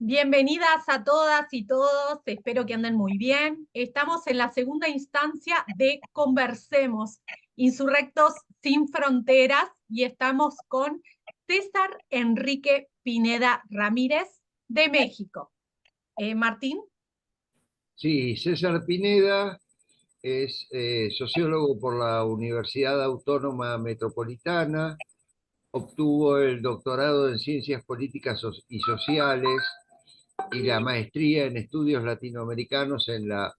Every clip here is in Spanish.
Bienvenidas a todas y todos, espero que anden muy bien. Estamos en la segunda instancia de Conversemos, Insurrectos sin Fronteras, y estamos con César Enrique Pineda Ramírez de México. Martín. Sí, César Pineda es sociólogo por la Universidad Autónoma Metropolitana, obtuvo el doctorado en Ciencias Políticas y Sociales y la maestría en Estudios Latinoamericanos en la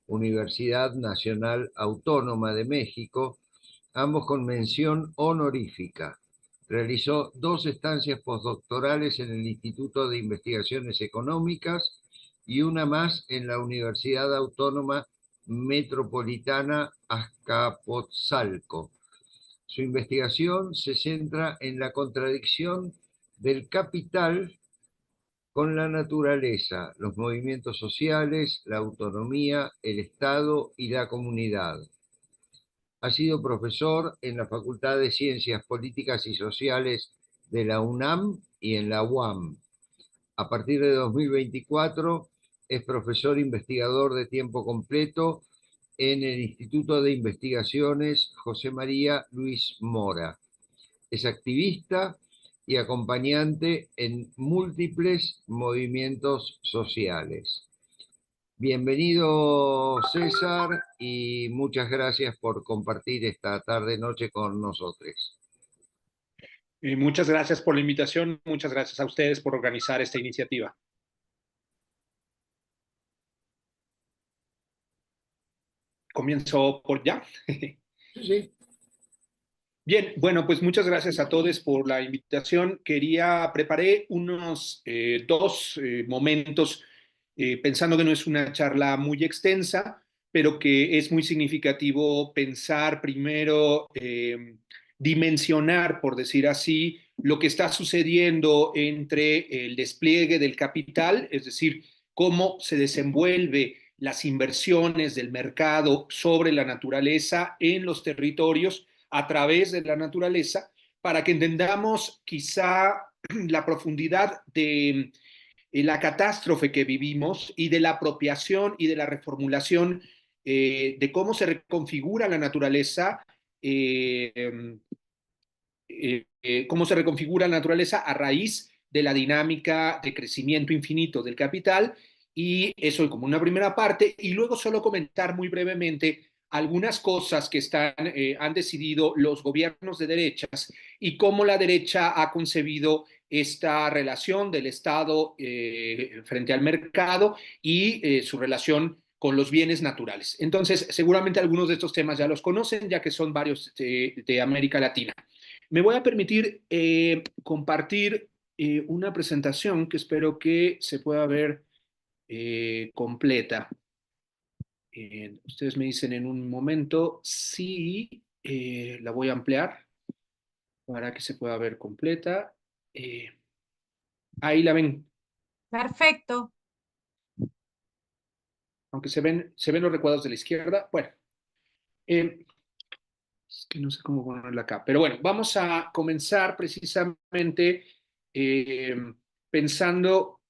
Universidad Nacional Autónoma de México, ambos con mención honorífica. Realizó 2 estancias postdoctorales en el Instituto de Investigaciones Económicas y una más en la Universidad Autónoma Metropolitana Azcapotzalco. Su investigación se centra en la contradicción del capital con la naturaleza, los movimientos sociales, la autonomía, el Estado y la comunidad. Ha sido profesor en la Facultad de Ciencias Políticas y Sociales de la UNAM y en la UAM. A partir de 2024 es profesor investigador de tiempo completo en el Instituto de Investigaciones José María Luis Mora. Es activista y acompañante en múltiples movimientos sociales. Bienvenido, César, y muchas gracias por compartir esta tarde-noche con nosotros. Muchas gracias por la invitación, muchas gracias a ustedes por organizar esta iniciativa. Comienzo por ya. Sí. Bien, bueno, pues muchas gracias a todos por la invitación. Preparé unos dos momentos, pensando que no es una charla muy extensa, pero que es muy significativo pensar primero, dimensionar, por decir así, lo que está sucediendo entre el despliegue del capital, es decir, cómo se desenvuelve las inversiones del mercado sobre la naturaleza en los territorios a través de la naturaleza, para que entendamos quizá la profundidad de la catástrofe que vivimos y de la apropiación y de la reformulación, de cómo se reconfigura la naturaleza, cómo se reconfigura la naturaleza a raíz de la dinámica de crecimiento infinito del capital, y eso como una primera parte, y luego solo comentar muy brevemente algunas cosas que han decidido los gobiernos de derechas y cómo la derecha ha concebido esta relación del Estado frente al mercado y su relación con los bienes naturales. Entonces, seguramente algunos de estos temas ya los conocen, ya que son varios de América Latina. Me voy a permitir compartir una presentación que espero que se pueda ver completa. Ustedes me dicen en un momento si la voy a ampliar para que se pueda ver completa. Ahí la ven. Perfecto. Aunque se ven los recuadros de la izquierda. Bueno, es que no sé cómo ponerla acá. Pero bueno, vamos a comenzar precisamente eh, pensando.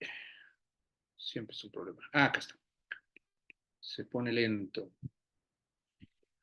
Siempre es un problema. Ah, acá está. Se pone lento.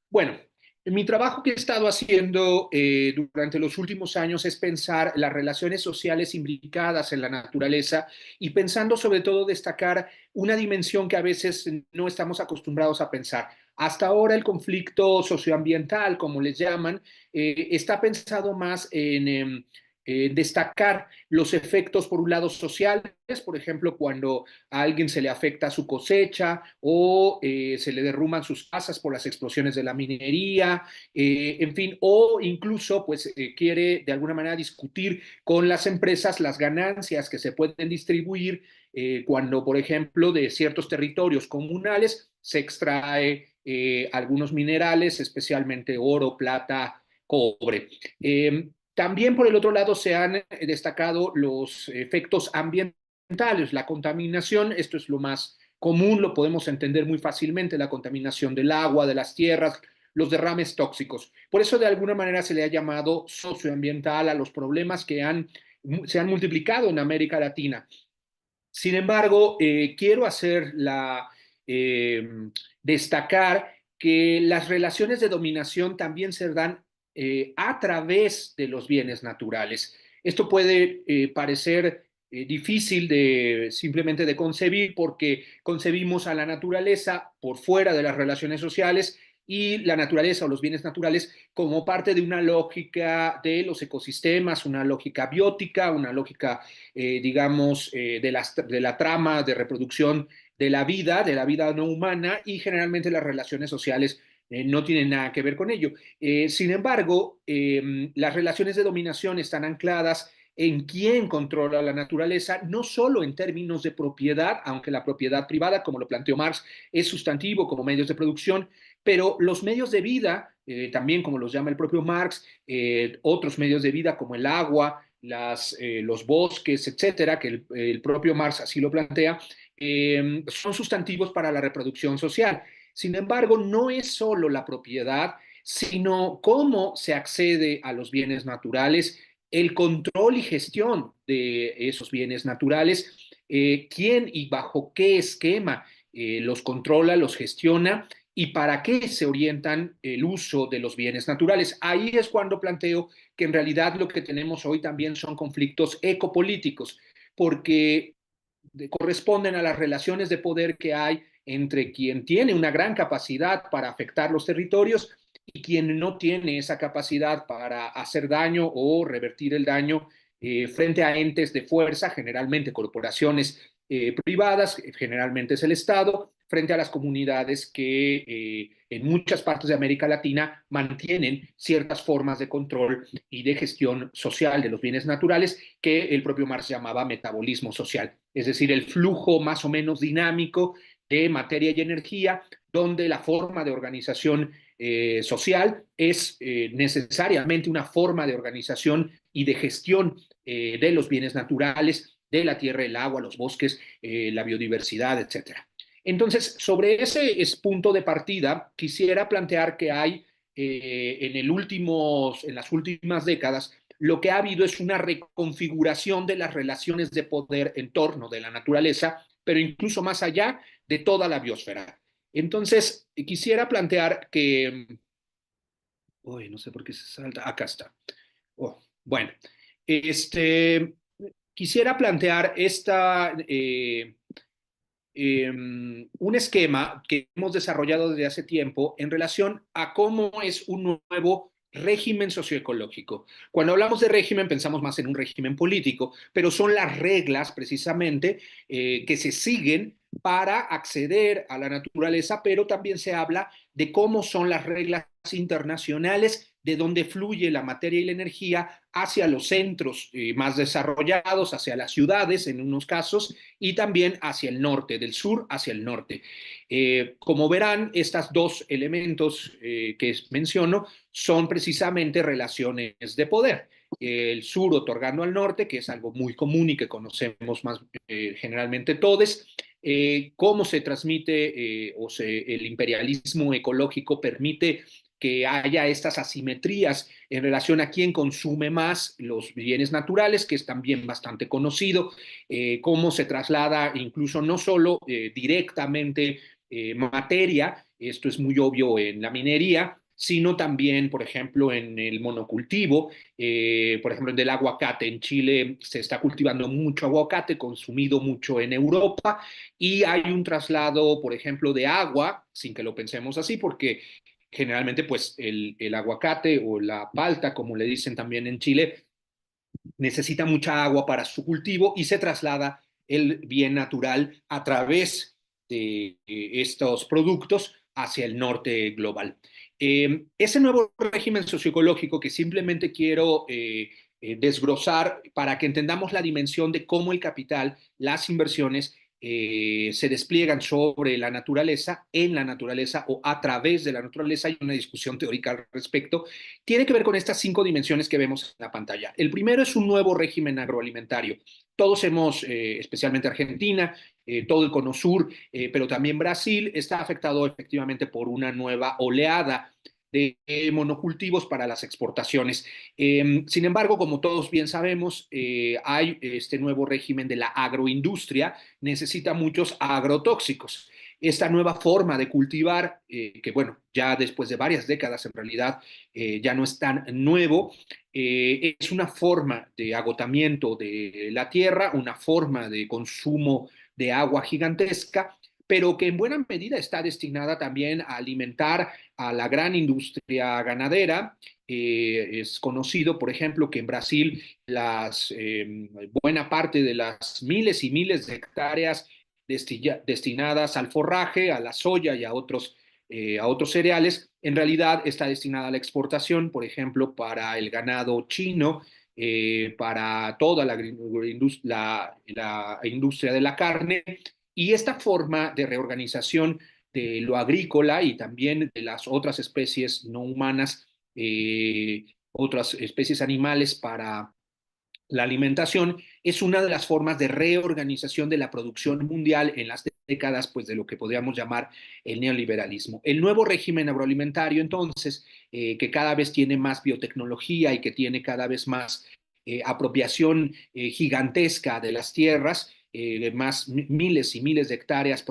Bueno, mi trabajo que he estado haciendo durante los últimos años es pensar las relaciones sociales imbricadas en la naturaleza, y pensando sobre todo destacar una dimensión que a veces no estamos acostumbrados a pensar. Hasta ahora el conflicto socioambiental, como les llaman, está pensado más en destacar los efectos, por un lado, sociales, por ejemplo, cuando a alguien se le afecta su cosecha o se le derrumban sus casas por las explosiones de la minería, en fin, o incluso pues quiere de alguna manera discutir con las empresas las ganancias que se pueden distribuir cuando, por ejemplo, de ciertos territorios comunales se extrae algunos minerales, especialmente oro, plata, cobre. También por el otro lado se han destacado los efectos ambientales, la contaminación. Esto es lo más común, lo podemos entender muy fácilmente: la contaminación del agua, de las tierras, los derrames tóxicos. Por eso de alguna manera se le ha llamado socioambiental a los problemas que se han multiplicado en América Latina. Sin embargo, quiero destacar que las relaciones de dominación también se dan a través de los bienes naturales. Esto puede parecer difícil simplemente de concebir porque concebimos a la naturaleza por fuera de las relaciones sociales y la naturaleza o los bienes naturales como parte de una lógica de los ecosistemas, una lógica biótica, una lógica, digamos, de la trama de reproducción de la vida no humana, y generalmente las relaciones sociales no tienen nada que ver con ello. Sin embargo, las relaciones de dominación están ancladas en quién controla la naturaleza, no solo en términos de propiedad, aunque la propiedad privada, como lo planteó Marx, es sustantivo como medios de producción, pero los medios de vida, también como los llama el propio Marx, otros medios de vida como el agua, los bosques, etcétera, que el propio Marx así lo plantea, son sustantivos para la reproducción social. Sin embargo, no es solo la propiedad, sino cómo se accede a los bienes naturales, el control y gestión de esos bienes naturales, quién y bajo qué esquema los controla, los gestiona y para qué se orientan el uso de los bienes naturales. Ahí es cuando planteo que en realidad lo que tenemos hoy también son conflictos ecopolíticos, porque corresponden a las relaciones de poder que hay entre quien tiene una gran capacidad para afectar los territorios y quien no tiene esa capacidad para hacer daño o revertir el daño frente a entes de fuerza, generalmente corporaciones privadas, generalmente es el Estado, frente a las comunidades que en muchas partes de América Latina mantienen ciertas formas de control y de gestión social de los bienes naturales que el propio Marx llamaba metabolismo social, es decir, el flujo más o menos dinámico de materia y energía, donde la forma de organización social es necesariamente una forma de organización y de gestión de los bienes naturales, de la tierra, el agua, los bosques, la biodiversidad, etcétera. Entonces, sobre ese punto de partida, quisiera plantear que hay en las últimas décadas, lo que ha habido es una reconfiguración de las relaciones de poder en torno de la naturaleza, pero incluso más allá de toda la biosfera. Entonces, quisiera plantear que, uy, no sé por qué se salta, acá está. Oh, bueno, este, quisiera plantear un esquema que hemos desarrollado desde hace tiempo en relación a cómo es un nuevo régimen socioecológico. Cuando hablamos de régimen pensamos más en un régimen político, pero son las reglas precisamente que se siguen para acceder a la naturaleza, pero también se habla de cómo son las reglas internacionales de dónde fluye la materia y la energía hacia los centros más desarrollados, hacia las ciudades en unos casos, y también hacia el norte, del sur hacia el norte. Como verán, estos dos elementos que menciono son precisamente relaciones de poder. El sur otorgando al norte, que es algo muy común y que conocemos más generalmente todos, cómo se transmite el imperialismo ecológico permite que haya estas asimetrías en relación a quién consume más los bienes naturales, que es también bastante conocido, cómo se traslada incluso no solo directamente materia, esto es muy obvio en la minería, sino también, por ejemplo, en el monocultivo, por ejemplo, en el aguacate. En Chile se está cultivando mucho aguacate, consumido mucho en Europa, y hay un traslado, por ejemplo, de agua, sin que lo pensemos así, porque generalmente pues el aguacate o la palta, como le dicen también en Chile, necesita mucha agua para su cultivo y se traslada el bien natural a través de estos productos hacia el norte global. Ese nuevo régimen socioecológico que simplemente quiero desglosar para que entendamos la dimensión de cómo el capital, las inversiones, se despliegan sobre la naturaleza, en la naturaleza o a través de la naturaleza. Hay una discusión teórica al respecto. Tiene que ver con estas 5 dimensiones que vemos en la pantalla. El primero es un nuevo régimen agroalimentario. Todos hemos, especialmente Argentina, todo el Cono Sur, pero también Brasil, está afectado efectivamente por una nueva oleada de monocultivos para las exportaciones. Sin embargo, como todos bien sabemos, hay este nuevo régimen de la agroindustria, necesita muchos agrotóxicos. Esta nueva forma de cultivar, que bueno, ya después de varias décadas en realidad ya no es tan nuevo, es una forma de agotamiento de la tierra, una forma de consumo de agua gigantesca, pero que en buena medida está destinada también a alimentar a la gran industria ganadera. Es conocido, por ejemplo, que en Brasil buena parte de las miles y miles de hectáreas destinadas al forraje, a la soya y a otros cereales, en realidad está destinada a la exportación, por ejemplo, para el ganado chino, para toda la industria de la carne. Y esta forma de reorganización de lo agrícola y también de las otras especies no humanas, otras especies animales para la alimentación, es una de las formas de reorganización de la producción mundial en las décadas, pues, de lo que podríamos llamar el neoliberalismo. El nuevo régimen agroalimentario, entonces, que cada vez tiene más biotecnología y que tiene cada vez más apropiación gigantesca de las tierras, más miles y miles de hectáreas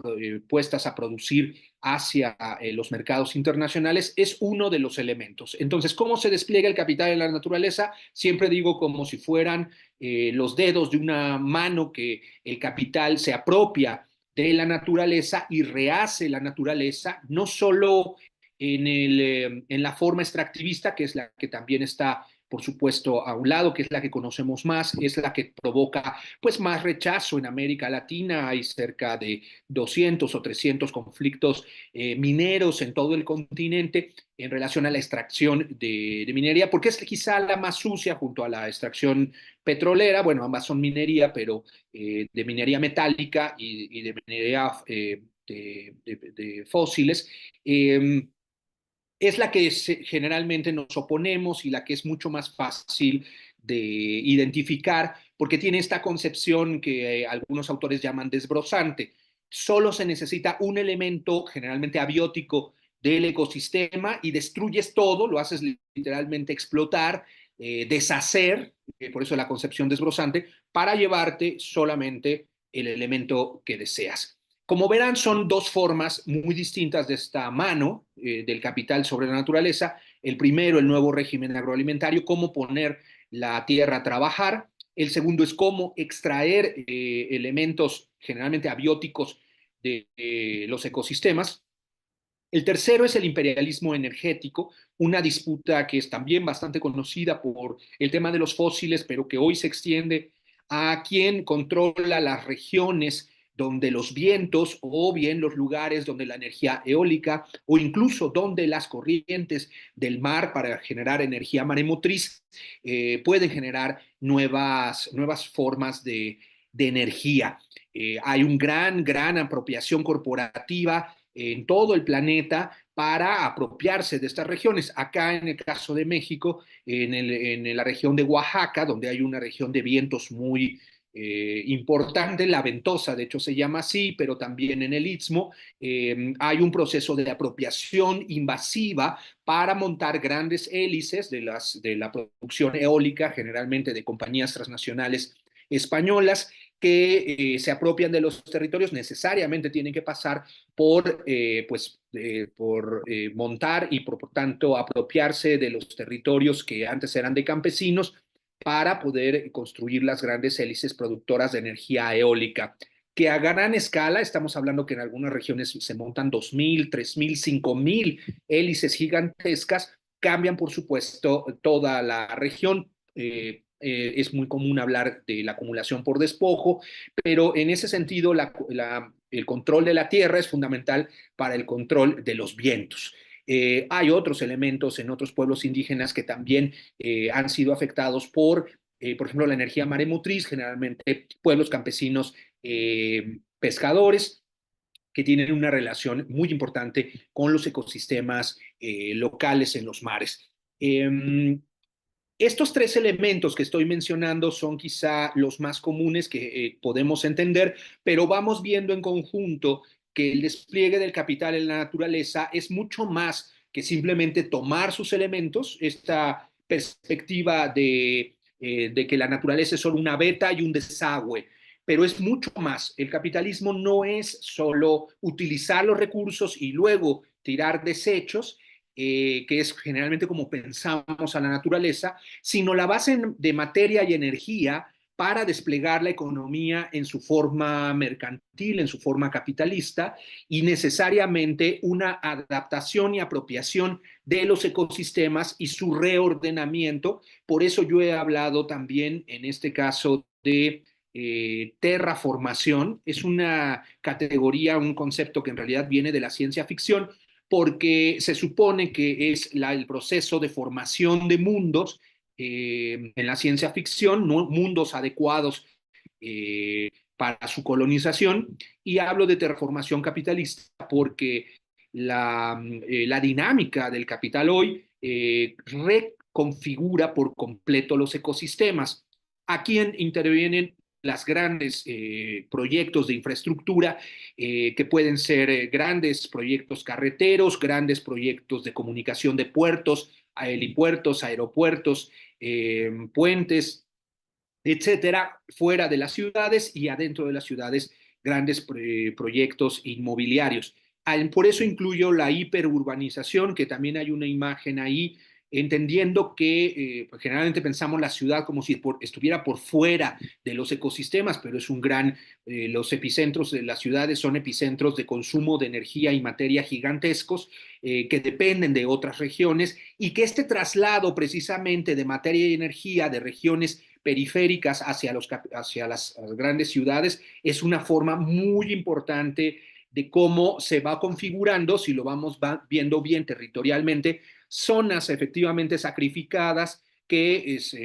puestas a producir hacia los mercados internacionales, es uno de los elementos. Entonces, ¿cómo se despliega el capital en la naturaleza? Siempre digo como si fueran los dedos de una mano, que el capital se apropia de la naturaleza y rehace la naturaleza, no solo en la forma extractivista, que es la que también está, por supuesto, a un lado, que es la que conocemos más, es la que provoca pues más rechazo en América Latina. Hay cerca de 200 o 300 conflictos mineros en todo el continente en relación a la extracción de minería, porque es quizá la más sucia junto a la extracción petrolera. Bueno, ambas son minería, pero de minería metálica y de minería de fósiles. Es la que generalmente nos oponemos y la que es mucho más fácil de identificar, porque tiene esta concepción que algunos autores llaman desbrozante. Solo se necesita un elemento generalmente abiótico del ecosistema y destruyes todo, lo haces literalmente explotar, deshacer, por eso la concepción desbrozante, para llevarte solamente el elemento que deseas. Como verán, son dos formas muy distintas de esta mano del capital sobre la naturaleza. El primero, el nuevo régimen agroalimentario, cómo poner la tierra a trabajar. El segundo es cómo extraer elementos generalmente abióticos de los ecosistemas. El tercero es el imperialismo energético, una disputa que es también bastante conocida por el tema de los fósiles, pero que hoy se extiende a quien controla las regiones donde los vientos, o bien los lugares donde la energía eólica, o incluso donde las corrientes del mar para generar energía maremotriz pueden generar nuevas formas de energía. Hay una gran apropiación corporativa en todo el planeta para apropiarse de estas regiones. Acá en el caso de México, en la región de Oaxaca, donde hay una región de vientos muy importante, la ventosa, de hecho se llama así, pero también en el Istmo, hay un proceso de apropiación invasiva para montar grandes hélices de la producción eólica, generalmente de compañías transnacionales españolas, que se apropian de los territorios. Necesariamente tienen que pasar por montar y por tanto apropiarse de los territorios que antes eran de campesinos, para poder construir las grandes hélices productoras de energía eólica, que a gran escala, estamos hablando que en algunas regiones se montan 2.000, 3.000, 5.000 hélices gigantescas, cambian por supuesto toda la región. Es muy común hablar de la acumulación por despojo, pero en ese sentido el control de la tierra es fundamental para el control de los vientos. Hay otros elementos en otros pueblos indígenas que también han sido afectados por ejemplo, la energía maremotriz, generalmente pueblos campesinos pescadores, que tienen una relación muy importante con los ecosistemas locales en los mares. Estos tres elementos que estoy mencionando son quizá los más comunes que podemos entender, pero vamos viendo en conjunto que el despliegue del capital en la naturaleza es mucho más que simplemente tomar sus elementos, esta perspectiva de que la naturaleza es solo una veta y un desagüe, pero es mucho más. El capitalismo no es solo utilizar los recursos y luego tirar desechos, que es generalmente como pensamos a la naturaleza, sino la base de materia y energía para desplegar la economía en su forma mercantil, en su forma capitalista, y necesariamente una adaptación y apropiación de los ecosistemas y su reordenamiento. Por eso yo he hablado también en este caso de terraformación. Es una categoría, un concepto que en realidad viene de la ciencia ficción, porque se supone que es el proceso de formación de mundos en la ciencia ficción, ¿no? Mundos adecuados para su colonización, y hablo de terraformación capitalista porque la dinámica del capital hoy reconfigura por completo los ecosistemas. Aquí intervienen las grandes proyectos de infraestructura, que pueden ser grandes proyectos carreteros, grandes proyectos de comunicación de puertos, helipuertos, aeropuertos, puentes, etcétera, fuera de las ciudades y adentro de las ciudades, grandes proyectos inmobiliarios. Por eso incluyo la hiperurbanización, que también hay una imagen ahí, entendiendo que pues generalmente pensamos la ciudad como si estuviera por fuera de los ecosistemas, pero es un gran, los epicentros de las ciudades son epicentros de consumo de energía y materia gigantescos, que dependen de otras regiones, y que este traslado precisamente de materia y energía de regiones periféricas hacia las grandes ciudades es una forma muy importante de cómo se va configurando, si lo vamos viendo bien territorialmente, zonas efectivamente sacrificadas que es,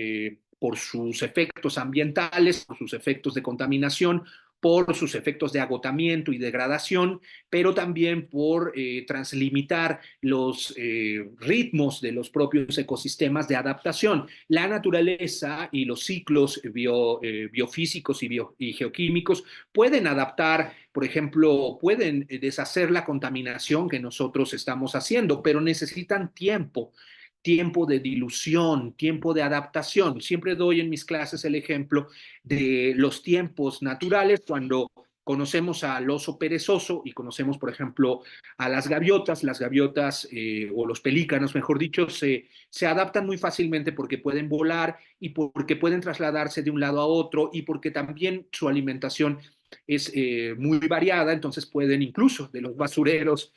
por sus efectos ambientales, por sus efectos de contaminación, por sus efectos de agotamiento y degradación, pero también por translimitar los ritmos de los propios ecosistemas de adaptación. La naturaleza y los ciclos biofísicos y geoquímicos pueden adaptar, por ejemplo, pueden deshacer la contaminación que nosotros estamos haciendo, pero necesitan tiempo de dilución, tiempo de adaptación. Siempre doy en mis clases el ejemplo de los tiempos naturales cuando conocemos al oso perezoso y conocemos, por ejemplo, a las gaviotas o los pelícanos, mejor dicho, se adaptan muy fácilmente porque pueden volar y porque pueden trasladarse de un lado a otro y porque también su alimentación es muy variada, entonces pueden incluso de los basureros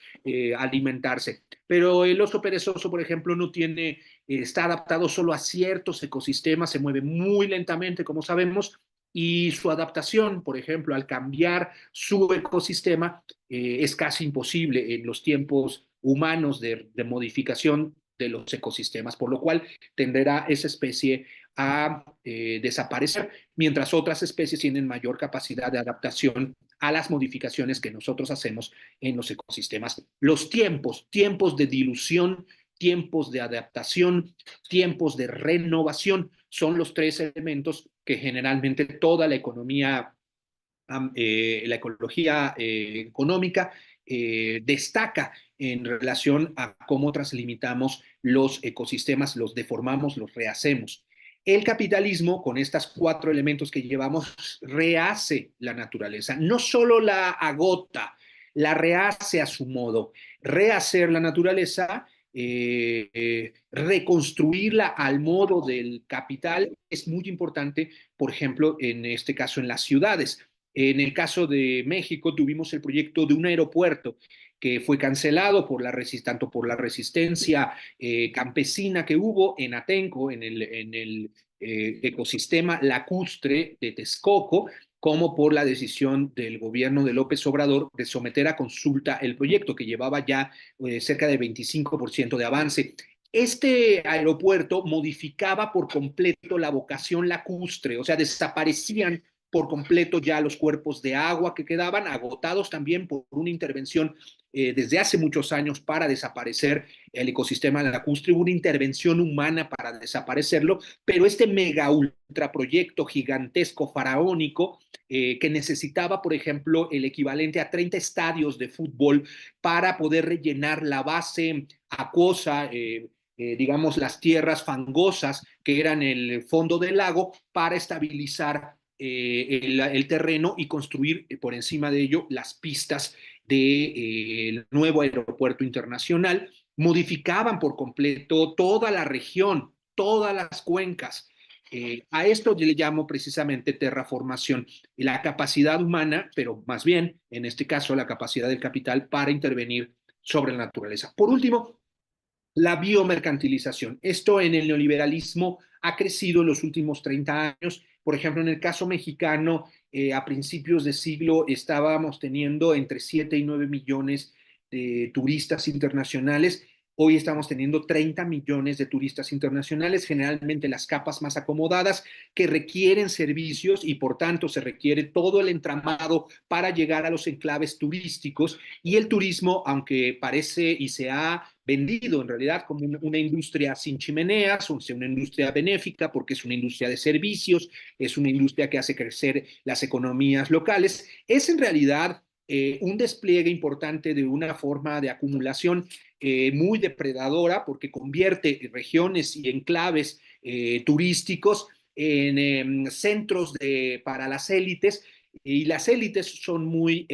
alimentarse. Pero el oso perezoso, por ejemplo, no tiene, está adaptado solo a ciertos ecosistemas, se mueve muy lentamente, como sabemos, y su adaptación, por ejemplo, al cambiar su ecosistema, es casi imposible en los tiempos humanos de modificación de los ecosistemas, por lo cual tenderá esa especie a desaparecer, mientras otras especies tienen mayor capacidad de adaptación a las modificaciones que nosotros hacemos en los ecosistemas. Los tiempos de dilución, tiempos de adaptación, tiempos de renovación, son los tres elementos que generalmente toda la economía, la ecología económica destaca en relación a cómo translimitamos los ecosistemas, los deformamos, los rehacemos. El capitalismo, con estos cuatro elementos que llevamos, rehace la naturaleza, no solo la agota, la rehace a su modo. Rehacer la naturaleza, reconstruirla al modo del capital es muy importante, por ejemplo, en este caso en las ciudades. En el caso de México tuvimos el proyecto de un aeropuerto que fue cancelado tanto por la resistencia campesina que hubo en Atenco, en el ecosistema lacustre de Texcoco, como por la decisión del gobierno de López Obrador de someter a consulta el proyecto, que llevaba ya cerca de 25% de avance. Este aeropuerto modificaba por completo la vocación lacustre, o sea, desaparecían por completo ya los cuerpos de agua que quedaban, agotados también por una intervención desde hace muchos años para desaparecer el ecosistema lacustre, hubo una intervención humana para desaparecerlo, pero este mega ultraproyecto gigantesco, faraónico, que necesitaba, por ejemplo, el equivalente a 30 estadios de fútbol para poder rellenar la base acuosa, digamos, las tierras fangosas que eran el fondo del lago para estabilizar el terreno y construir por encima de ello las pistas del nuevo aeropuerto internacional. Modificaban por completo toda la región, todas las cuencas. A esto yo le llamo precisamente terraformación, la capacidad humana, pero más bien, en este caso, la capacidad del capital para intervenir sobre la naturaleza. Por último, la biomercantilización. Esto en el neoliberalismo ha crecido en los últimos 30 años. Por ejemplo, en el caso mexicano, a principios de siglo estábamos teniendo entre 7 y 9 millones de turistas internacionales. Hoy estamos teniendo 30 millones de turistas internacionales, generalmente las capas más acomodadas, que requieren servicios y por tanto se requiere todo el entramado para llegar a los enclaves turísticos. Y el turismo, aunque parece y se ha vendido en realidad como una industria sin chimeneas, o sea, una industria benéfica, porque es una industria de servicios, es una industria que hace crecer las economías locales, es en realidad un despliegue importante de una forma de acumulación muy depredadora, porque convierte regiones y enclaves turísticos en centros para las élites, y las élites son muy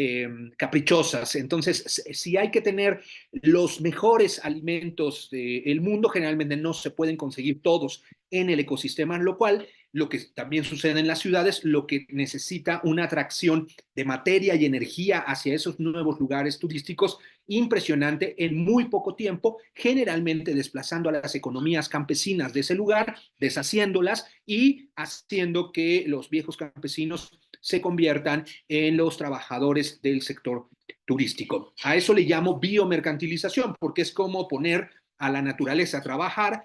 caprichosas. Entonces, si hay que tener los mejores alimentos del mundo, generalmente no se pueden conseguir todos en el ecosistema, lo cual, lo que también sucede en las ciudades, lo que necesita una atracción de materia y energía hacia esos nuevos lugares turísticos impresionante en muy poco tiempo, generalmente desplazando a las economías campesinas de ese lugar, deshaciéndolas y haciendo que los viejos campesinos se conviertan en los trabajadores del sector turístico. A eso le llamo biomercantilización, porque es como poner a la naturaleza a trabajar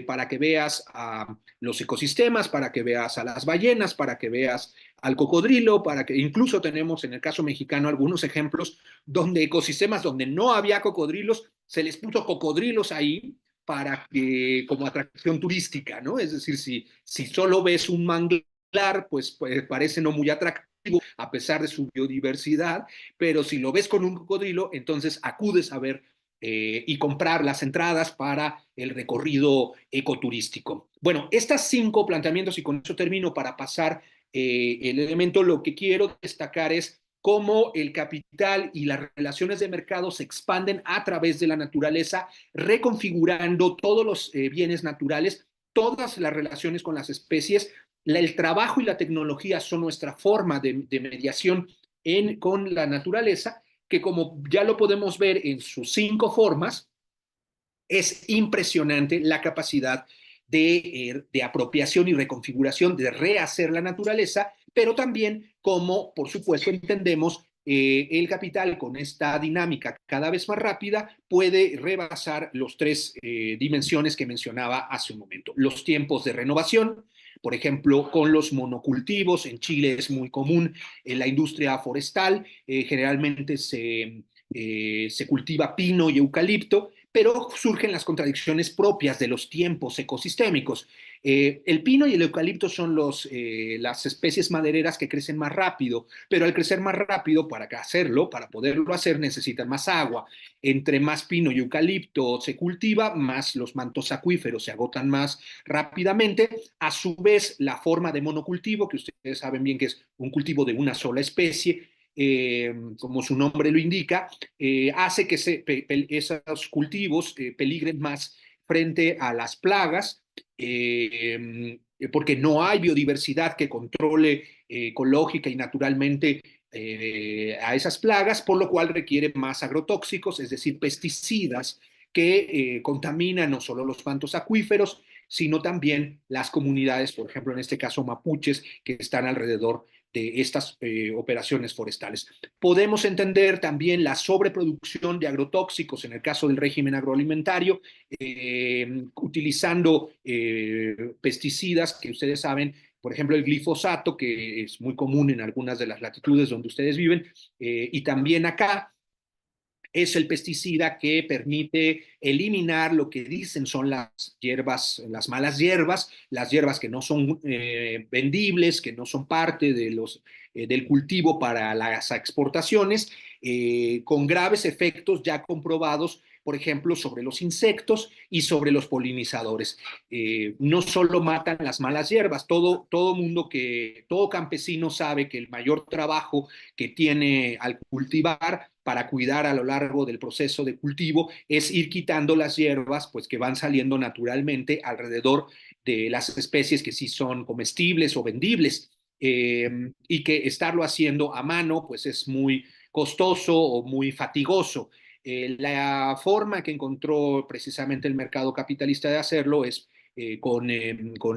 para que veas a los ecosistemas, para que veas a las ballenas, para que veas al cocodrilo, para que incluso tenemos en el caso mexicano algunos ejemplos donde ecosistemas donde no había cocodrilos, se les puso cocodrilos ahí para que, como atracción turística, ¿no? Es decir, si solo ves un manglar, pues parece no muy atractivo a pesar de su biodiversidad, pero si lo ves con un cocodrilo, entonces acudes a ver y comprar las entradas para el recorrido ecoturístico. Bueno, estas 5 planteamientos, y con eso termino para pasar el elemento, lo que quiero destacar es cómo el capital y las relaciones de mercado se expanden a través de la naturaleza, reconfigurando todos los bienes naturales, todas las relaciones con las especies. El trabajo y la tecnología son nuestra forma de mediación con la naturaleza, que como ya lo podemos ver en sus 5 formas, es impresionante la capacidad de apropiación y reconfiguración, de rehacer la naturaleza, pero también como, por supuesto, entendemos el capital con esta dinámica cada vez más rápida puede rebasar los 3 dimensiones que mencionaba hace un momento. Los tiempos de renovación, por ejemplo, con los monocultivos, en Chile es muy común en la industria forestal, generalmente se cultiva pino y eucalipto, pero surgen las contradicciones propias de los tiempos ecosistémicos. El pino y el eucalipto son las especies madereras que crecen más rápido, pero al crecer más rápido, para hacerlo, para poderlo hacer, necesitan más agua. Entre más pino y eucalipto se cultiva, más los mantos acuíferos se agotan más rápidamente. A su vez, la forma de monocultivo, que ustedes saben bien que es un cultivo de una sola especie, como su nombre lo indica, hace que esos cultivos peligren más frente a las plagas, porque no hay biodiversidad que controle ecológica y naturalmente a esas plagas, por lo cual requiere más agrotóxicos, es decir, pesticidas que contaminan no solo los mantos acuíferos, sino también las comunidades, por ejemplo, en este caso mapuches, que están alrededor de estas operaciones forestales. Podemos entender también la sobreproducción de agrotóxicos en el caso del régimen agroalimentario, utilizando pesticidas que ustedes saben por ejemplo, el glifosato, que es muy común en algunas de las latitudes donde ustedes viven, y también acá, es el pesticida que permite eliminar lo que dicen son las hierbas, las malas hierbas, las hierbas que no son vendibles, que no son parte de del cultivo para las exportaciones, con graves efectos ya comprobados, por ejemplo, sobre los insectos y sobre los polinizadores. No solo matan las malas hierbas, todo campesino sabe que el mayor trabajo que tiene al cultivar para cuidar a lo largo del proceso de cultivo es ir quitando las hierbas pues, que van saliendo naturalmente alrededor de las especies que sí son comestibles o vendibles. Y que estarlo haciendo a mano pues es muy costoso o muy fatigoso. La forma que encontró precisamente el mercado capitalista de hacerlo es con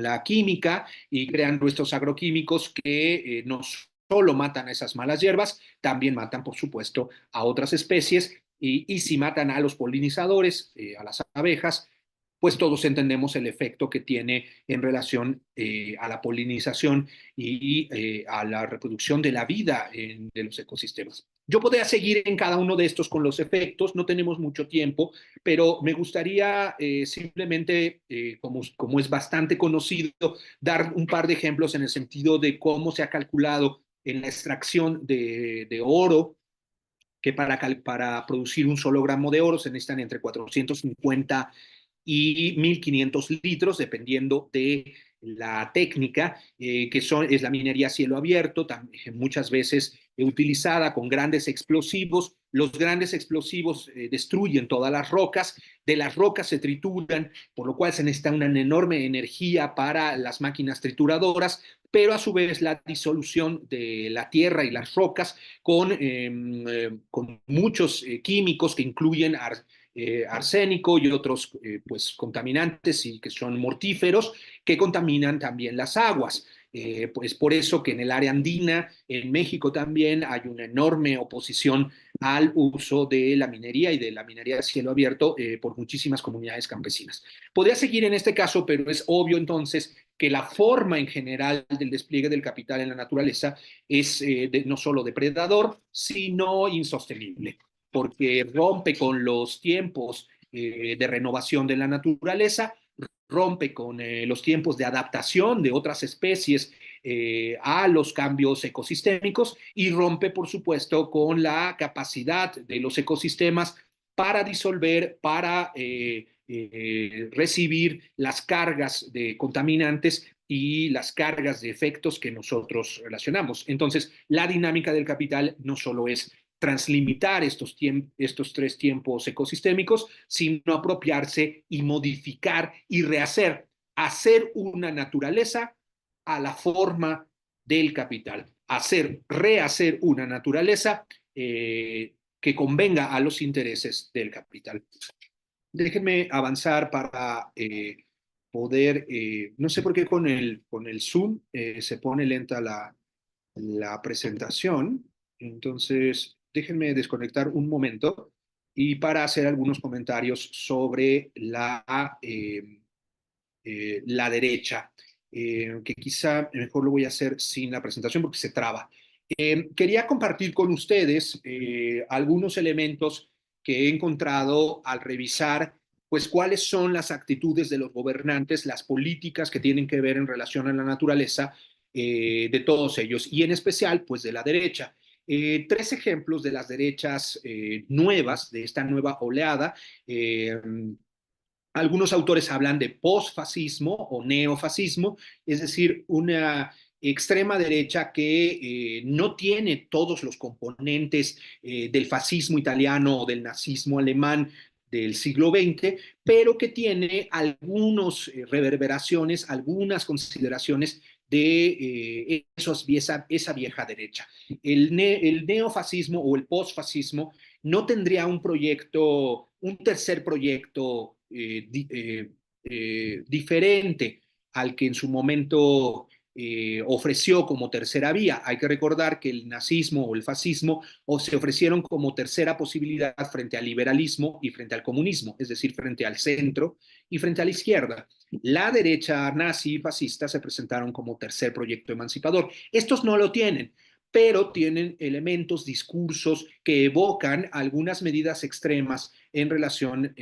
la química y crean nuestros agroquímicos que nos solo matan a esas malas hierbas, también matan, por supuesto, a otras especies y si matan a los polinizadores, a las abejas, pues todos entendemos el efecto que tiene en relación a la polinización y a la reproducción de la vida de los ecosistemas. Yo podría seguir en cada uno de estos con los efectos, no tenemos mucho tiempo, pero me gustaría simplemente, como es bastante conocido, dar un par de ejemplos en el sentido de cómo se ha calculado en la extracción de oro, que para producir un solo gramo de oro se necesitan entre 450 y 1.500 litros, dependiendo de la técnica, es la minería a cielo abierto, muchas veces utilizada con grandes explosivos. Los grandes explosivos destruyen todas las rocas, de las rocas se trituran, por lo cual se necesita una enorme energía para las máquinas trituradoras, pero a su vez la disolución de la tierra y las rocas con muchos químicos que incluyen arsénico y otros pues, contaminantes y que son mortíferos que contaminan también las aguas. Pues por eso que en el área andina, en México también, hay una enorme oposición al uso de la minería y de la minería de cielo abierto por muchísimas comunidades campesinas. Podría seguir en este caso, pero es obvio entonces que la forma en general del despliegue del capital en la naturaleza es no solo depredador, sino insostenible, porque rompe con los tiempos de renovación de la naturaleza, rompe con los tiempos de adaptación de otras especies a los cambios ecosistémicos y rompe, por supuesto, con la capacidad de los ecosistemas para disolver, para recibir las cargas de contaminantes y las cargas de efectos que nosotros relacionamos. Entonces, la dinámica del capital no solo es translimitar estos tres tiempos ecosistémicos, sino apropiarse y modificar y rehacer, hacer una naturaleza a la forma del capital, rehacer una naturaleza que convenga a los intereses del capital. Déjenme avanzar para poder, no sé por qué con el Zoom se pone lenta la presentación, entonces déjenme desconectar un momento y para hacer algunos comentarios sobre la derecha, que quizá mejor lo voy a hacer sin la presentación porque se traba. Quería compartir con ustedes algunos elementos que he encontrado al revisar pues cuáles son las actitudes de los gobernantes, las políticas que tienen que ver en relación a la naturaleza de todos ellos y en especial pues de la derecha. Tres ejemplos de las derechas nuevas, de esta nueva oleada. Algunos autores hablan de posfascismo o neofascismo, es decir, una extrema derecha que no tiene todos los componentes del fascismo italiano o del nazismo alemán del siglo XX, pero que tiene algunas reverberaciones, algunas consideraciones de esa vieja derecha. El neofascismo o el posfascismo no tendría un tercer proyecto diferente al que en su momento ofreció como tercera vía. Hay que recordar que el nazismo o el fascismo se ofrecieron como tercera posibilidad frente al liberalismo y frente al comunismo, es decir, frente al centro y frente a la izquierda. La derecha nazi y fascista se presentaron como tercer proyecto emancipador. Estos no lo tienen, pero tienen elementos, discursos que evocan algunas medidas extremas en relación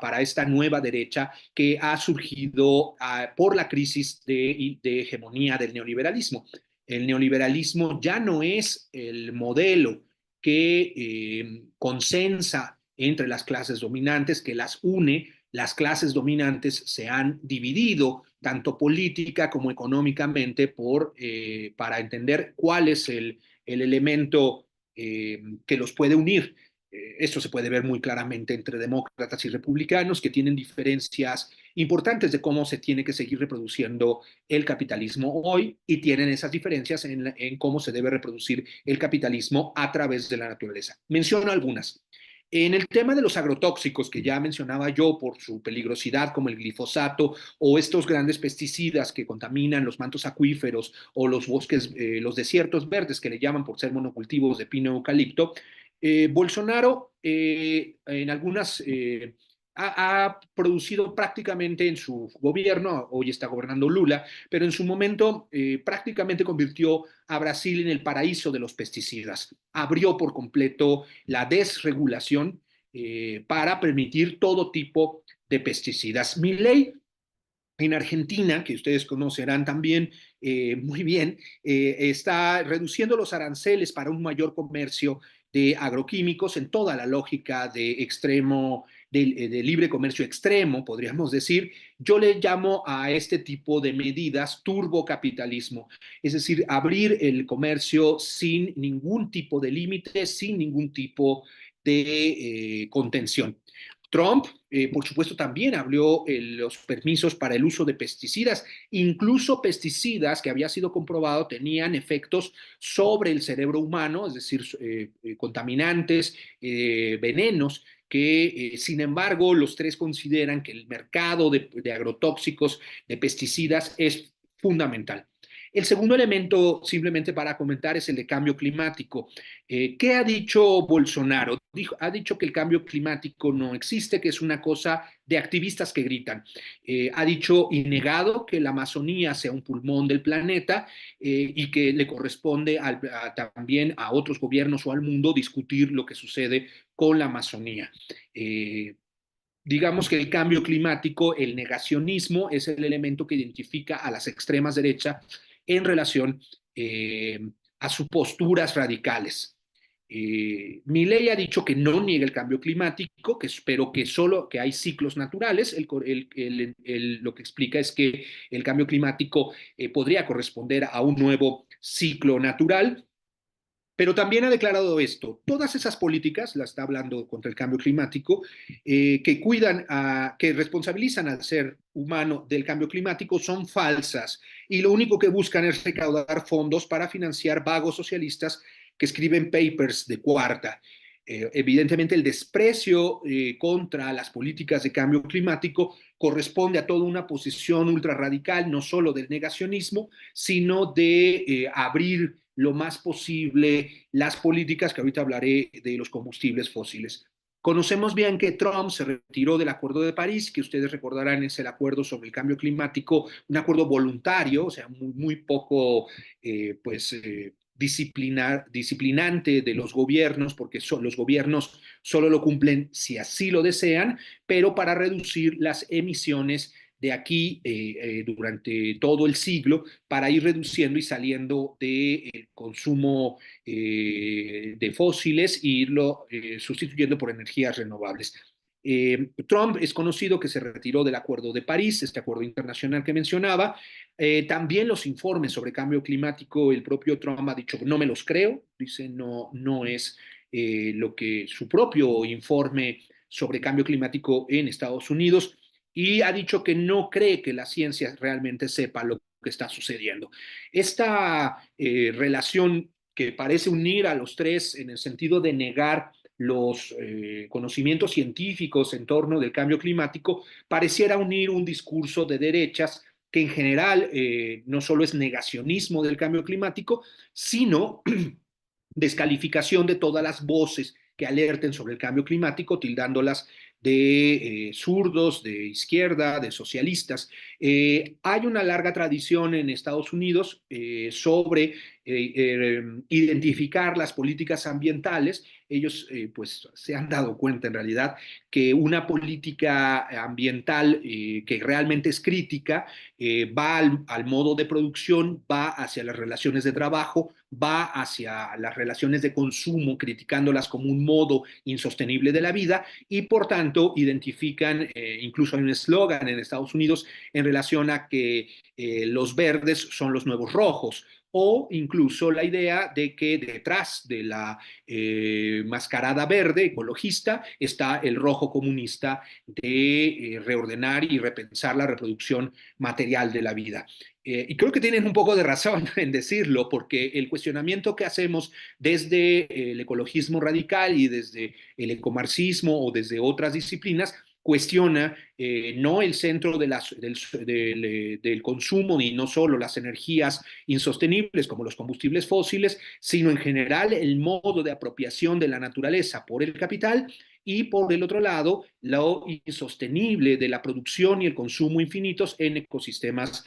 para esta nueva derecha que ha surgido por la crisis de hegemonía del neoliberalismo. El neoliberalismo ya no es el modelo que consensa entre las clases dominantes, que las une. Las clases dominantes se han dividido tanto política como económicamente para entender cuál es el elemento que los puede unir. Esto se puede ver muy claramente entre demócratas y republicanos, que tienen diferencias importantes de cómo se tiene que seguir reproduciendo el capitalismo hoy, y tienen esas diferencias en cómo se debe reproducir el capitalismo a través de la naturaleza. Menciono algunas. En el tema de los agrotóxicos, que ya mencionaba yo por su peligrosidad, como el glifosato o estos grandes pesticidas que contaminan los mantos acuíferos o los bosques, los desiertos verdes que le llaman por ser monocultivos de pino y eucalipto, Bolsonaro en algunas ha producido prácticamente en su gobierno, hoy está gobernando Lula, pero en su momento prácticamente convirtió a Brasil en el paraíso de los pesticidas. Abrió por completo la desregulación para permitir todo tipo de pesticidas. Milei en Argentina, que ustedes conocerán también muy bien, está reduciendo los aranceles para un mayor comercio de agroquímicos en toda la lógica de libre comercio extremo, podríamos decir. Yo le llamo a este tipo de medidas turbocapitalismo, es decir, abrir el comercio sin ningún tipo de límite, sin ningún tipo de contención. Trump, por supuesto, también abrió los permisos para el uso de pesticidas, incluso pesticidas que había sido comprobado tenían efectos sobre el cerebro humano, es decir, contaminantes, venenos, que sin embargo los tres consideran que el mercado de agrotóxicos, de pesticidas, es fundamental. El segundo elemento, simplemente para comentar, es el de cambio climático. ¿Qué ha dicho Bolsonaro? Ha dicho que el cambio climático no existe, que es una cosa de activistas que gritan. Ha dicho y negado que la Amazonía sea un pulmón del planeta y que le corresponde también a otros gobiernos o al mundo discutir lo que sucede con la Amazonía. Digamos que el cambio climático, el negacionismo, es el elemento que identifica a las extremas derechas en relación a sus posturas radicales. Milei ha dicho que no niega el cambio climático, pero que solo que hay ciclos naturales. Lo que explica es que el cambio climático podría corresponder a un nuevo ciclo natural. Pero también ha declarado esto: todas esas políticas, la está hablando contra el cambio climático, que responsabilizan al ser humano del cambio climático, son falsas, y lo único que buscan es recaudar fondos para financiar vagos socialistas que escriben papers de cuarta. Evidentemente el desprecio contra las políticas de cambio climático corresponde a toda una posición ultra radical, no solo del negacionismo, sino de abrir lo más posible las políticas, que ahorita hablaré de los combustibles fósiles. Conocemos bien que Trump se retiró del Acuerdo de París, que ustedes recordarán es el acuerdo sobre el cambio climático, un acuerdo voluntario, o sea, muy poco disciplinante de los gobiernos, porque los gobiernos solo lo cumplen si así lo desean, pero para reducir las emisiones de aquí durante todo el siglo, para ir reduciendo y saliendo del consumo de fósiles e irlo sustituyendo por energías renovables. Trump es conocido que se retiró del Acuerdo de París, este acuerdo internacional que mencionaba. También los informes sobre cambio climático, el propio Trump ha dicho: no me los creo, dice, no es lo que su propio informe sobre cambio climático en Estados Unidos, y ha dicho que no cree que la ciencia realmente sepa lo que está sucediendo. Esta relación que parece unir a los tres en el sentido de negar los conocimientos científicos en torno del cambio climático, pareciera unir un discurso de derechas que en general no solo es negacionismo del cambio climático, sino descalificación de todas las voces que alerten sobre el cambio climático, tildándolas de zurdos, de izquierda, de socialistas. Hay una larga tradición en Estados Unidos sobre identificar las políticas ambientales. Ellos pues se han dado cuenta en realidad que una política ambiental que realmente es crítica va al modo de producción, va hacia las relaciones de trabajo, va hacia las relaciones de consumo, criticándolas como un modo insostenible de la vida, y por tanto identifican, incluso hay un eslogan en Estados Unidos en relación a que los verdes son los nuevos rojos, o incluso la idea de que detrás de la mascarada verde ecologista está el rojo comunista de reordenar y repensar la reproducción material de la vida. Y creo que tienen un poco de razón en decirlo, porque el cuestionamiento que hacemos desde el ecologismo radical y desde el ecomarxismo o desde otras disciplinas cuestiona no el centro del consumo y no solo las energías insostenibles como los combustibles fósiles, sino en general el modo de apropiación de la naturaleza por el capital, y por el otro lado, lo insostenible de la producción y el consumo infinitos en ecosistemas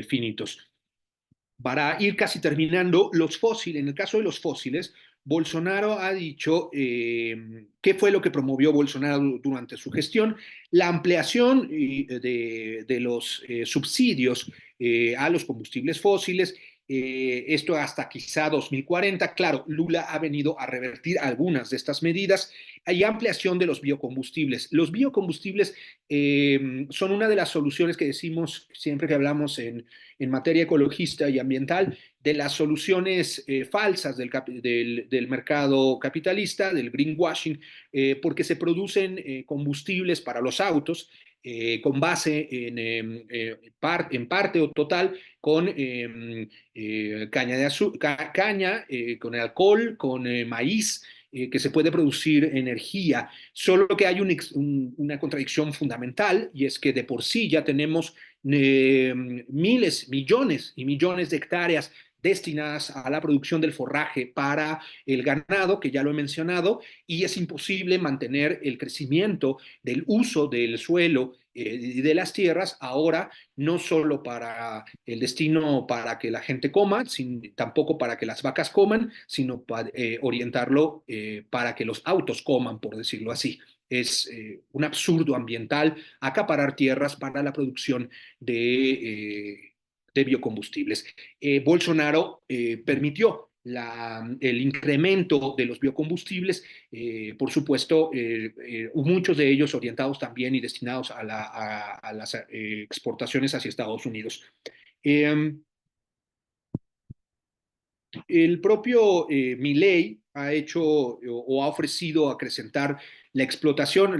finitos. Para ir casi terminando, los fósiles, en el caso de los fósiles, Bolsonaro ha dicho qué fue lo que promovió Bolsonaro durante su gestión: la ampliación de los subsidios a los combustibles fósiles, esto hasta quizá 2040. Claro, Lula ha venido a revertir algunas de estas medidas. Hay ampliación de los biocombustibles. Los biocombustibles son una de las soluciones que decimos siempre que hablamos en materia ecologista y ambiental, de las soluciones falsas del mercado capitalista, del greenwashing, porque se producen combustibles para los autos con base en parte o total con caña, con alcohol, con maíz, que se puede producir energía, solo que hay una contradicción fundamental, y es que de por sí ya tenemos miles, millones y millones de hectáreas destinadas a la producción del forraje para el ganado, que ya lo he mencionado, y es imposible mantener el crecimiento del uso del suelo y de las tierras ahora, no solo para el destino para que la gente coma, tampoco para que las vacas coman, sino para orientarlo para que los autos coman, por decirlo así. Es un absurdo ambiental acaparar tierras para la producción de biocombustibles. Bolsonaro permitió el incremento de los biocombustibles, por supuesto, muchos de ellos orientados también y destinados a las exportaciones hacia Estados Unidos. El propio Milei ha hecho o ha ofrecido acrecentar la exploración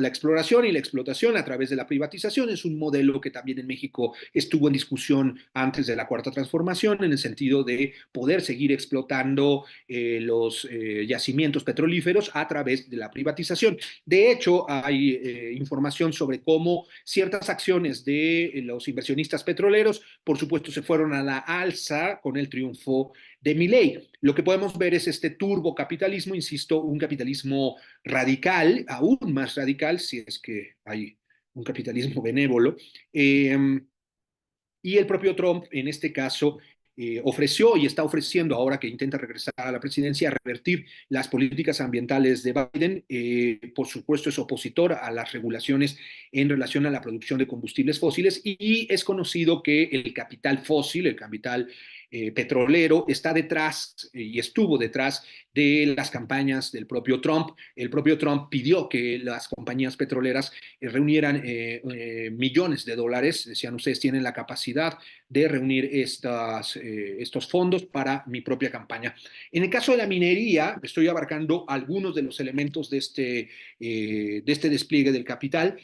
y la explotación a través de la privatización. Es un modelo que también en México estuvo en discusión antes de la Cuarta Transformación, en el sentido de poder seguir explotando los yacimientos petrolíferos a través de la privatización. De hecho, hay información sobre cómo ciertas acciones de los inversionistas petroleros, por supuesto, se fueron a la alza con el triunfo de Milei. Lo que podemos ver es este turbocapitalismo, insisto, un capitalismo radical, aún más radical, si es que hay un capitalismo benévolo. Y el propio Trump, en este caso, ofreció y está ofreciendo, ahora que intenta regresar a la presidencia, revertir las políticas ambientales de Biden. Por supuesto, es opositor a las regulaciones en relación a la producción de combustibles fósiles, y es conocido que el capital fósil, el capital petrolero, está detrás y estuvo detrás de las campañas del propio Trump. El propio Trump pidió que las compañías petroleras reunieran millones de dólares. Decían, ustedes tienen la capacidad de reunir estos fondos para mi propia campaña. En el caso de la minería, estoy abarcando algunos de los elementos de este despliegue del capital.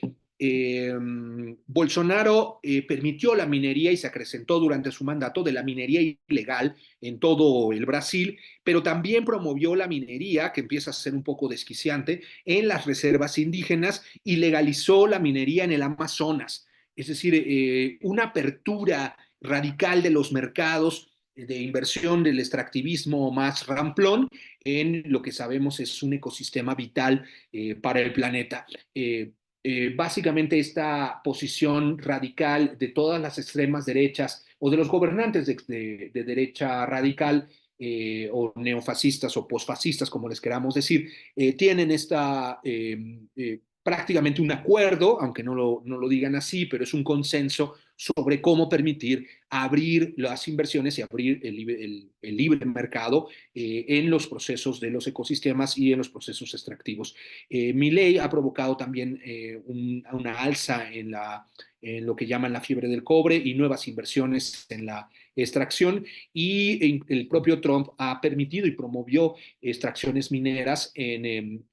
Bolsonaro permitió la minería y se acrecentó durante su mandato de la minería ilegal en todo el Brasil, pero también promovió la minería, que empieza a ser un poco desquiciante, en las reservas indígenas, y legalizó la minería en el Amazonas. es decir, una apertura radical de los mercados de inversión del extractivismo más ramplón en lo que sabemos es un ecosistema vital para el planeta. Básicamente esta posición radical de todas las extremas derechas o de los gobernantes de derecha radical o neofascistas o posfascistas, como les queramos decir, tienen prácticamente un acuerdo, aunque no lo digan así, pero es un consenso sobre cómo permitir abrir las inversiones y abrir el libre mercado en los procesos de los ecosistemas y en los procesos extractivos. Mi ley ha provocado también una alza en lo que llaman la fiebre del cobre y nuevas inversiones en la extracción, y el propio Trump ha permitido y promovió extracciones mineras en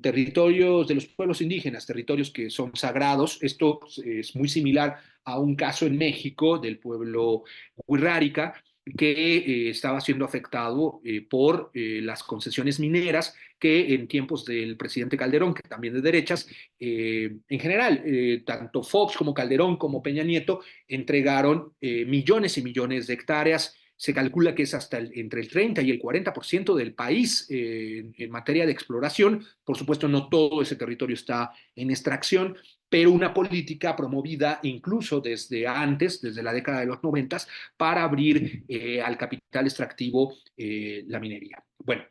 territorios de los pueblos indígenas, territorios que son sagrados. Esto es muy similar a un caso en México del pueblo Huirrárica, que estaba siendo afectado por las concesiones mineras que en tiempos del presidente Calderón, que también de derechas, en general, tanto Fox como Calderón como Peña Nieto entregaron millones y millones de hectáreas. Se calcula que es hasta entre el 30 y el 40% del país en materia de exploración. Por supuesto, no todo ese territorio está en extracción, pero una política promovida incluso desde antes, desde la década de los 90, para abrir al capital extractivo la minería. Bueno,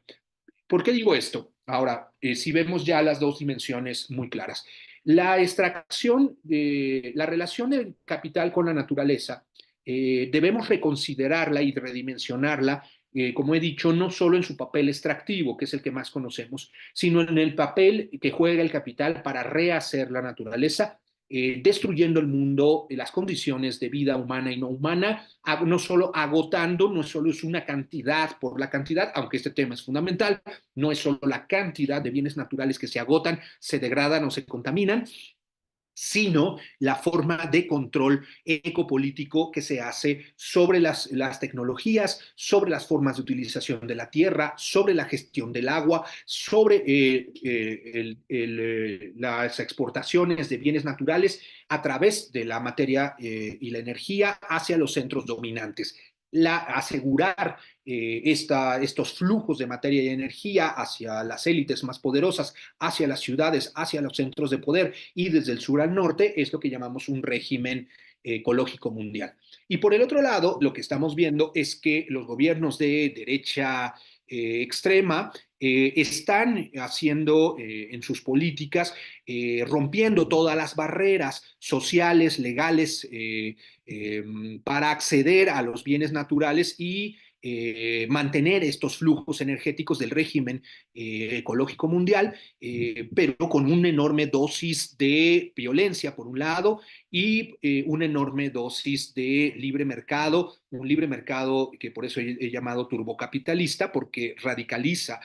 ¿por qué digo esto? Ahora, si vemos ya las dos dimensiones muy claras. La extracción, la relación del capital con la naturaleza, debemos reconsiderarla y redimensionarla, como he dicho, no solo en su papel extractivo, que es el que más conocemos, sino en el papel que juega el capital para rehacer la naturaleza, destruyendo el mundo, las condiciones de vida humana y no humana, no solo agotando, no solo es una cantidad por la cantidad, aunque este tema es fundamental, no es solo la cantidad de bienes naturales que se agotan, se degradan o se contaminan, sino la forma de control ecopolítico que se hace sobre las tecnologías, sobre las formas de utilización de la tierra, sobre la gestión del agua, sobre las exportaciones de bienes naturales a través de la materia y la energía hacia los centros dominantes. Asegurar estos flujos de materia y energía hacia las élites más poderosas, hacia las ciudades, hacia los centros de poder y desde el sur al norte es lo que llamamos un régimen ecológico mundial. Y por el otro lado, lo que estamos viendo es que los gobiernos de derecha extrema están haciendo en sus políticas, rompiendo todas las barreras sociales, legales, para acceder a los bienes naturales y mantener estos flujos energéticos del régimen ecológico mundial, pero con una enorme dosis de violencia, por un lado, y una enorme dosis de libre mercado, un libre mercado que por eso he llamado turbocapitalista, porque radicaliza,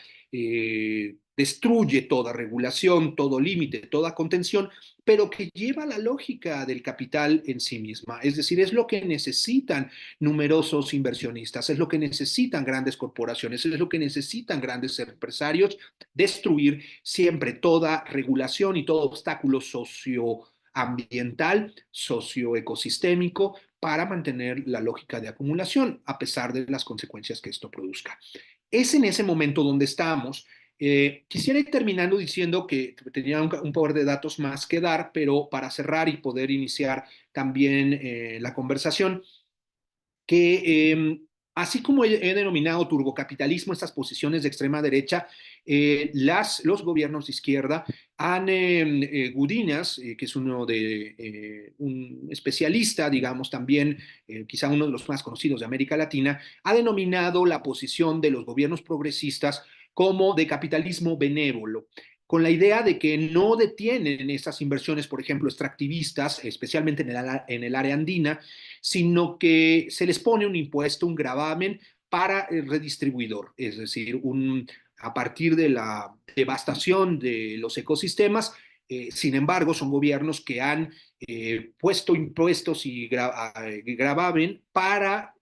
destruye toda regulación, todo límite, toda contención, pero que lleva la lógica del capital en sí misma. Es decir, es lo que necesitan numerosos inversionistas, es lo que necesitan grandes corporaciones, es lo que necesitan grandes empresarios, destruir siempre toda regulación y todo obstáculo socioambiental, socioecosistémico, para mantener la lógica de acumulación, a pesar de las consecuencias que esto produzca. Es en ese momento donde estamos. Quisiera ir terminando diciendo que tenía un par de datos más que dar, pero para cerrar y poder iniciar también la conversación, que así como he denominado turbocapitalismo estas posiciones de extrema derecha, los gobiernos de izquierda Gudiñas, que es un especialista, digamos también, quizá uno de los más conocidos de América Latina, ha denominado la posición de los gobiernos progresistas como de capitalismo benévolo, con la idea de que no detienen estas inversiones, por ejemplo, extractivistas, especialmente en el área andina, sino que se les pone un impuesto, un gravamen para el redistribuidor, es decir, a partir de la devastación de los ecosistemas. Sin embargo, son gobiernos que han puesto impuestos y gravamen para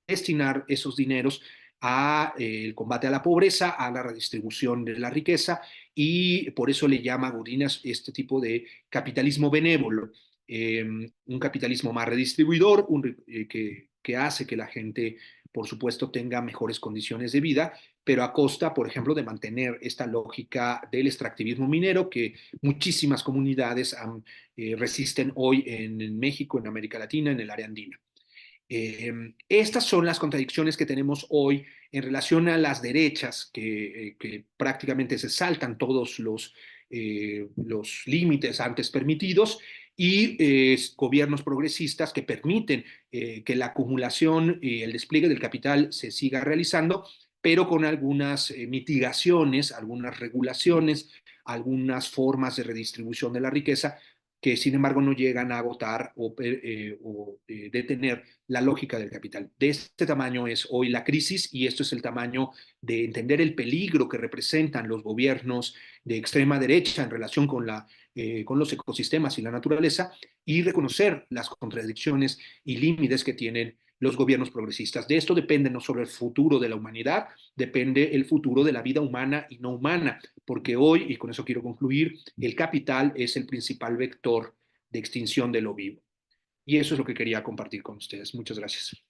destinar esos dineros a el combate a la pobreza, a la redistribución de la riqueza, y por eso le llama Gudiñas este tipo de capitalismo benévolo. un capitalismo más redistribuidor, que hace que la gente, por supuesto, tenga mejores condiciones de vida, pero a costa, por ejemplo, de mantener esta lógica del extractivismo minero que muchísimas comunidades resisten hoy en México, en América Latina, en el área andina. Estas son las contradicciones que tenemos hoy en relación a las derechas, que prácticamente se saltan todos los límites antes permitidos, y gobiernos progresistas que permiten que la acumulación y el despliegue del capital se siga realizando, pero con algunas mitigaciones, algunas regulaciones, algunas formas de redistribución de la riqueza que sin embargo no llegan a agotar o detener la lógica del capital. De este tamaño es hoy la crisis, y esto es el tamaño de entender el peligro que representan los gobiernos de extrema derecha en relación con los ecosistemas y la naturaleza, y reconocer las contradicciones y límites que tienen los gobiernos progresistas. De esto depende no solo el futuro de la humanidad, depende el futuro de la vida humana y no humana, porque hoy, y con eso quiero concluir, el capital es el principal vector de extinción de lo vivo. Y eso es lo que quería compartir con ustedes. Muchas gracias.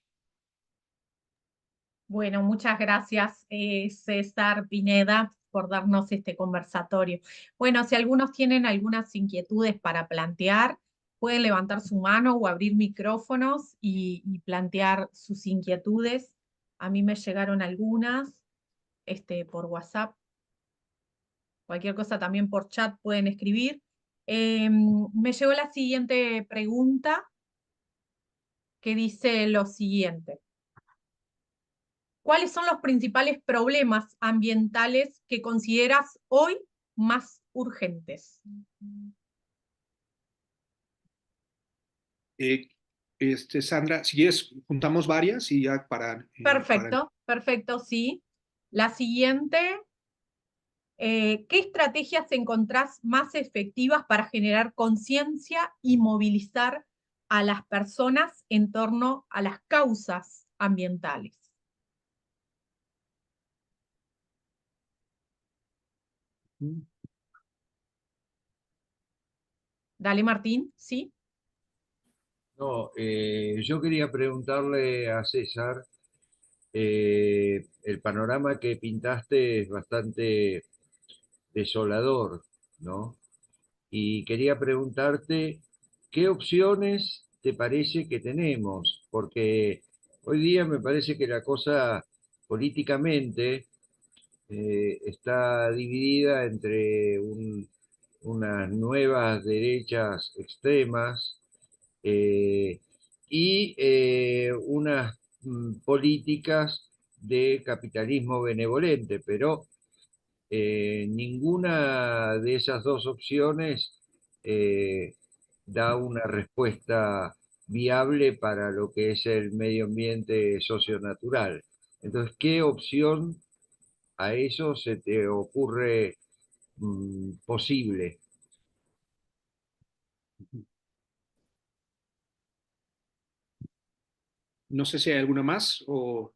Bueno, muchas gracias, César Pineda, por darnos este conversatorio. Bueno, si algunos tienen algunas inquietudes para plantear, pueden levantar su mano o abrir micrófonos y plantear sus inquietudes. A mí me llegaron algunas, por WhatsApp. Cualquier cosa también por chat pueden escribir. Me llegó la siguiente pregunta que dice lo siguiente. ¿Cuáles son los principales problemas ambientales que consideras hoy más urgentes? Sandra, si quieres, juntamos varias y ya Perfecto, perfecto, sí. La siguiente, ¿qué estrategias encontrás más efectivas para generar conciencia y movilizar a las personas en torno a las causas ambientales? Dale, Martín, ¿sí? No, yo quería preguntarle a César, el panorama que pintaste es bastante desolador, ¿no? Y quería preguntarte, ¿qué opciones te parece que tenemos? Porque hoy día me parece que la cosa políticamente está dividida entre unas nuevas derechas extremas eh, y unas políticas de capitalismo benevolente, pero ninguna de esas dos opciones eh, da una respuesta viable para lo que es el medio ambiente socionatural. Entonces, ¿qué opción a eso se te ocurre posible? No sé si hay alguna más o...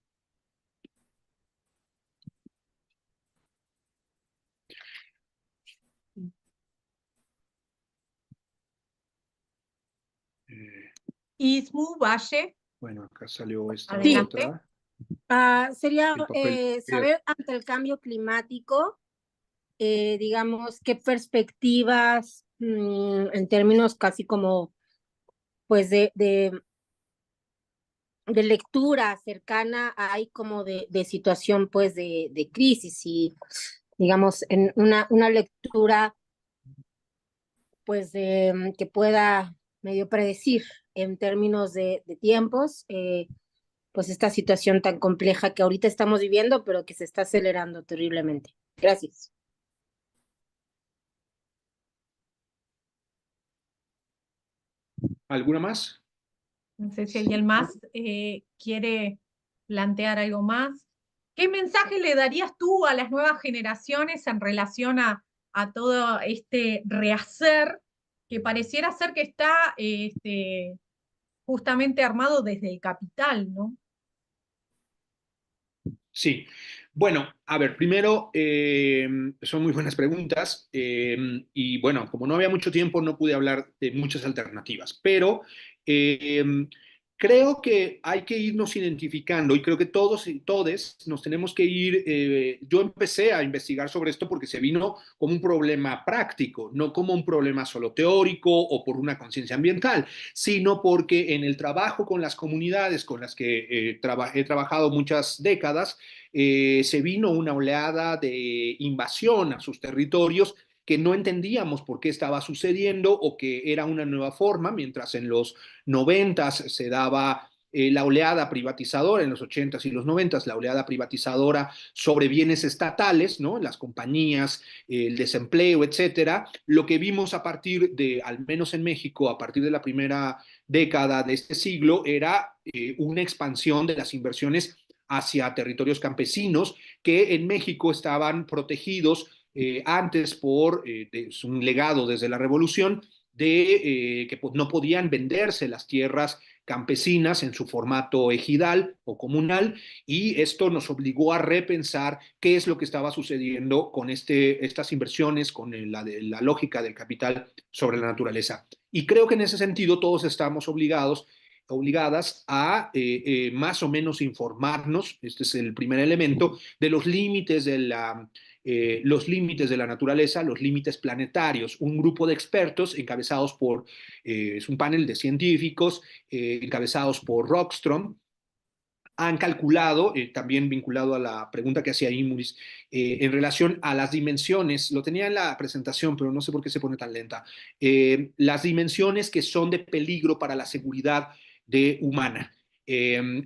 Ismu Valle, Bueno, acá salió esta Sí, adelante. otra. sería El papel. saber ante el cambio climático, digamos, qué perspectivas en términos casi como, pues, de lectura cercana hay como de situación, pues, de crisis y, digamos, en una lectura, pues, que pueda medio predecir en términos de tiempos, pues esta situación tan compleja que ahorita estamos viviendo, pero que se está acelerando terriblemente. Gracias. ¿Alguna más? No sé si alguien más quiere plantear algo más. ¿Qué mensaje le darías tú a las nuevas generaciones en relación a todo este rehacer que pareciera ser que está justamente armado desde el capital, ¿no? Sí. Bueno, a ver, primero, son muy buenas preguntas y bueno, como no había mucho tiempo, no pude hablar de muchas alternativas, pero eh, creo que hay que irnos identificando y creo que todos y todes nos tenemos que ir. Yo empecé a investigar sobre esto porque se vino como un problema práctico, no como un problema solo teórico o por una conciencia ambiental, sino porque en el trabajo con las comunidades con las que he trabajado muchas décadas, se vino una oleada de invasión a sus territorios que no entendíamos por qué estaba sucediendo o que era una nueva forma, mientras en los 90 se daba la oleada privatizadora, en los 80 y los 90 la oleada privatizadora sobre bienes estatales, ¿no? Las compañías, el desempleo, etcétera. Lo que vimos a partir de, al menos en México, a partir de la primera década de este siglo, era una expansión de las inversiones hacia territorios campesinos que en México estaban protegidos antes por es un legado desde la revolución de que no podían venderse las tierras campesinas en su formato ejidal o comunal, y esto nos obligó a repensar qué es lo que estaba sucediendo con estas inversiones, con la lógica del capital sobre la naturaleza. Y creo que en ese sentido todos estamos obligadas a más o menos informarnos, este es el primer elemento, de los límites de la naturaleza, los límites planetarios. Un grupo de expertos encabezados por, es un panel de científicos encabezados por Rockström, han calculado, también vinculado a la pregunta que hacía Imuris, en relación a las dimensiones, lo tenía en la presentación, pero no sé por qué se pone tan lenta, las dimensiones que son de peligro para la seguridad humana.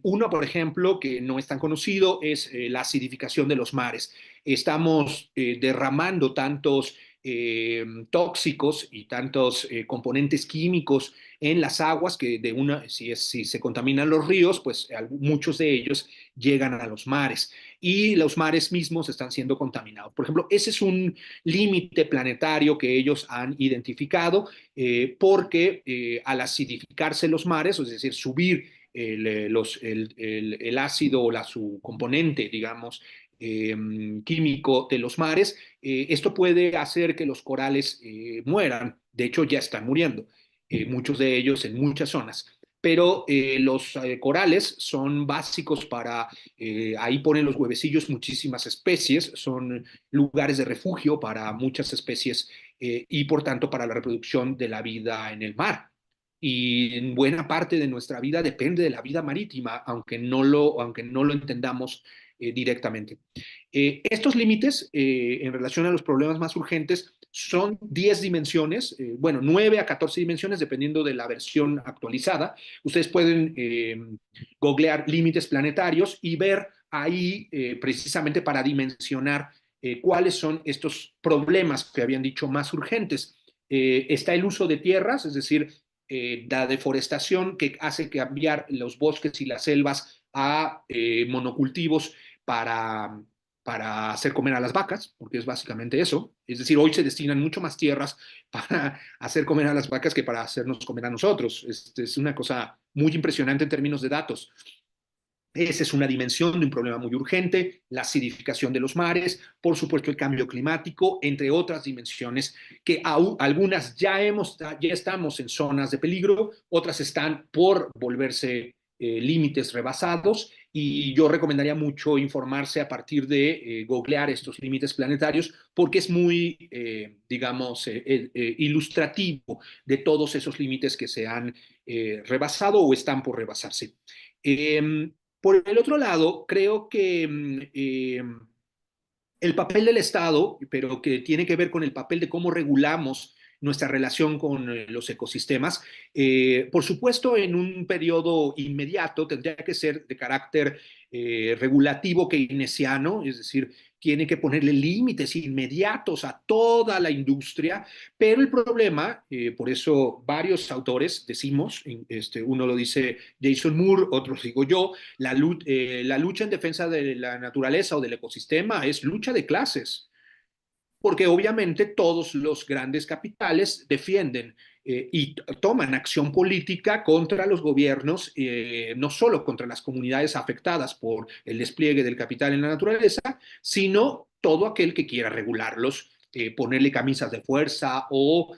Uno, por ejemplo, que no es tan conocido, es la acidificación de los mares. Estamos derramando tantos tóxicos y tantos componentes químicos en las aguas que si se contaminan los ríos, pues muchos de ellos llegan a los mares y los mares mismos están siendo contaminados. Por ejemplo, ese es un límite planetario que ellos han identificado porque al acidificarse los mares, es decir, subir el ácido o su componente, digamos, químico de los mares, esto puede hacer que los corales mueran. De hecho, ya están muriendo, muchos de ellos en muchas zonas. Pero los corales son básicos para, ahí ponen los huevecillos muchísimas especies, son lugares de refugio para muchas especies y por tanto para la reproducción de la vida en el mar. Y en buena parte de nuestra vida depende de la vida marítima, aunque no lo entendamos directamente. Estos límites en relación a los problemas más urgentes son 10 dimensiones, bueno, 9 a 14 dimensiones, dependiendo de la versión actualizada. Ustedes pueden googlear límites planetarios y ver ahí precisamente para dimensionar cuáles son estos problemas que habían dicho más urgentes. Está el uso de tierras, es decir, la deforestación que hace cambiar los bosques y las selvas a monocultivos para, para hacer comer a las vacas, porque es básicamente eso. Es decir, hoy se destinan mucho más tierras para hacer comer a las vacas que para hacernos comer a nosotros. Es una cosa muy impresionante en términos de datos. Esa es una dimensión de un problema muy urgente, la acidificación de los mares, por supuesto el cambio climático, entre otras dimensiones que algunas ya estamos en zonas de peligro, otras están por volverse límites rebasados, y yo recomendaría mucho informarse a partir de googlear estos límites planetarios porque es muy, digamos, ilustrativo de todos esos límites que se han rebasado o están por rebasarse. Por el otro lado, creo que el papel del Estado, pero que tiene que ver con el papel de cómo regulamos nuestra relación con los ecosistemas, por supuesto, en un periodo inmediato tendría que ser de carácter regulativo keynesiano, es decir, tiene que ponerle límites inmediatos a toda la industria, pero el problema, por eso varios autores decimos, uno lo dice Jason Moore, otros digo yo, la lucha en defensa de la naturaleza o del ecosistema es lucha de clases, porque obviamente todos los grandes capitales defienden y toman acción política contra los gobiernos, no solo contra las comunidades afectadas por el despliegue del capital en la naturaleza, sino todo aquel que quiera regularlos, ponerle camisas de fuerza o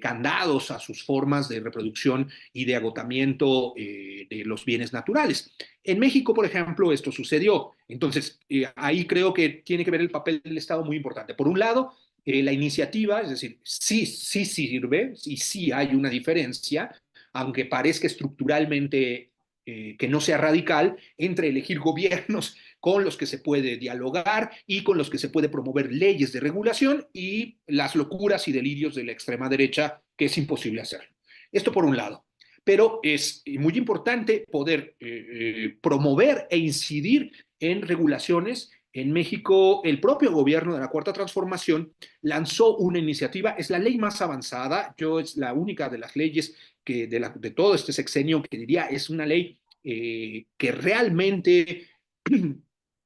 candados a sus formas de reproducción y de agotamiento de los bienes naturales. En México, por ejemplo, esto sucedió. Entonces, ahí creo que tiene que ver el papel del Estado muy importante. Por un lado, la iniciativa, es decir, sí sirve y sí hay una diferencia, aunque parezca estructuralmente que no sea radical, entre elegir gobiernos con los que se puede dialogar y con los que se puede promover leyes de regulación y las locuras y delirios de la extrema derecha, que es imposible hacer. Esto por un lado. Pero es muy importante poder promover e incidir en regulaciones. En México, el propio gobierno de la Cuarta Transformación lanzó una iniciativa, es la ley más avanzada, es la única de las leyes de todo este sexenio que diría es una ley que realmente